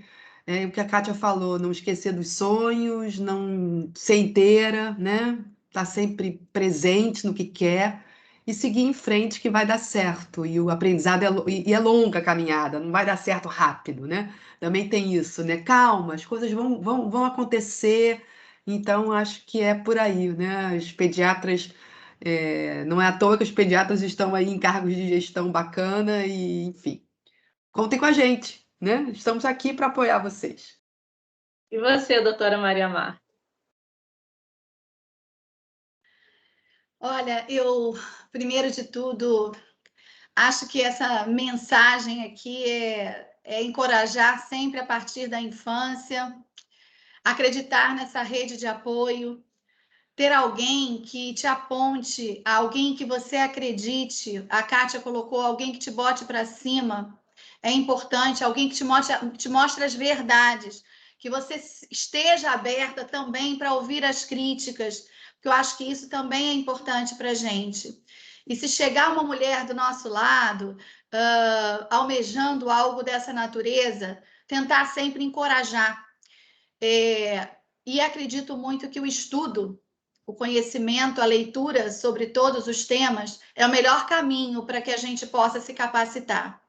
o que a Kátia falou, não esquecer dos sonhos, não ser inteira, né? Estar sempre presente no que quer e seguir em frente que vai dar certo. E o aprendizado é longa a caminhada, não vai dar certo rápido, né? Também tem isso, né? Calma, as coisas vão acontecer. Então, acho que é por aí, né? As pediatras Não é à toa que os pediatras estão aí em cargos de gestão bacana e, enfim, contem com a gente, né? Estamos aqui para apoiar vocês. E você, doutora Maria Marta? Olha, eu, primeiro de tudo, acho que essa mensagem aqui é encorajar sempre a partir da infância, acreditar nessa rede de apoio, ter alguém que te aponte, alguém que você acredite. A Kátia colocou alguém que te bote para cima. É importante, alguém que te mostre as verdades, que você esteja aberta também para ouvir as críticas, porque eu acho que isso também é importante para a gente. E se chegar uma mulher do nosso lado, almejando algo dessa natureza, tentar sempre encorajar. E acredito muito que o estudo, o conhecimento, a leitura sobre todos os temas é o melhor caminho para que a gente possa se capacitar.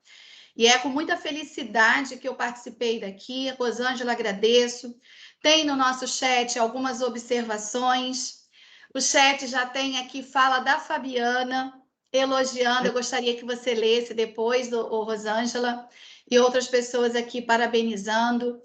E é com muita felicidade que eu participei daqui. Rosângela, agradeço. Tem no nosso chat algumas observações. O chat já tem aqui fala da Fabiana, elogiando. Eu gostaria que você lesse depois, Rosângela, e outras pessoas aqui parabenizando.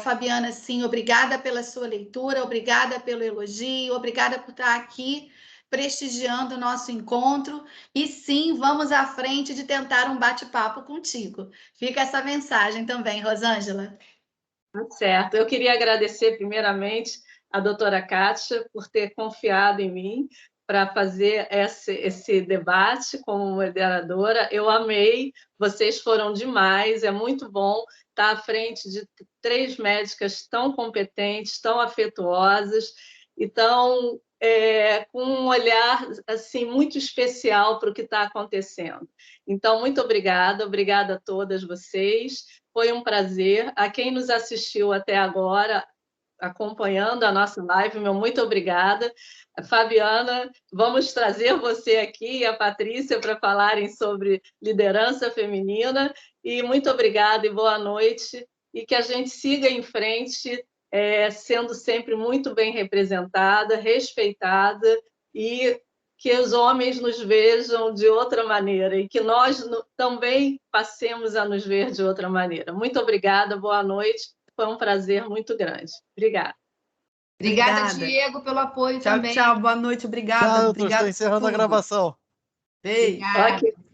Fabiana, sim, obrigada pela sua leitura, obrigada pelo elogio, obrigada por estar aqui prestigiando o nosso encontro. E sim, vamos à frente de tentar um bate-papo contigo. Fica essa mensagem também, Rosângela. Certo. Eu queria agradecer, primeiramente, a doutora Kátia por ter confiado em mim para fazer esse debate como moderadora. Eu amei, vocês foram demais, é muito bom estar à frente de 3 médicas tão competentes, tão afetuosas, e tão com um olhar assim muito especial para o que está acontecendo. Então, muito obrigada a todas vocês. Foi um prazer. A quem nos assistiu até agora, acompanhando a nossa live, meu muito obrigada. Fabiana, vamos trazer você aqui e a Patrícia para falarem sobre liderança feminina. E muito obrigada e boa noite. E que a gente siga em frente, sendo sempre muito bem representada, respeitada, e que os homens nos vejam de outra maneira e que nós também passemos a nos ver de outra maneira. Muito obrigada, boa noite. Foi um prazer muito grande. Obrigada. Obrigada, Diego, pelo apoio tchau, também. Tchau, boa noite, obrigada. Tchau, estou encerrando a gravação. Beijo. Obrigada. Okay.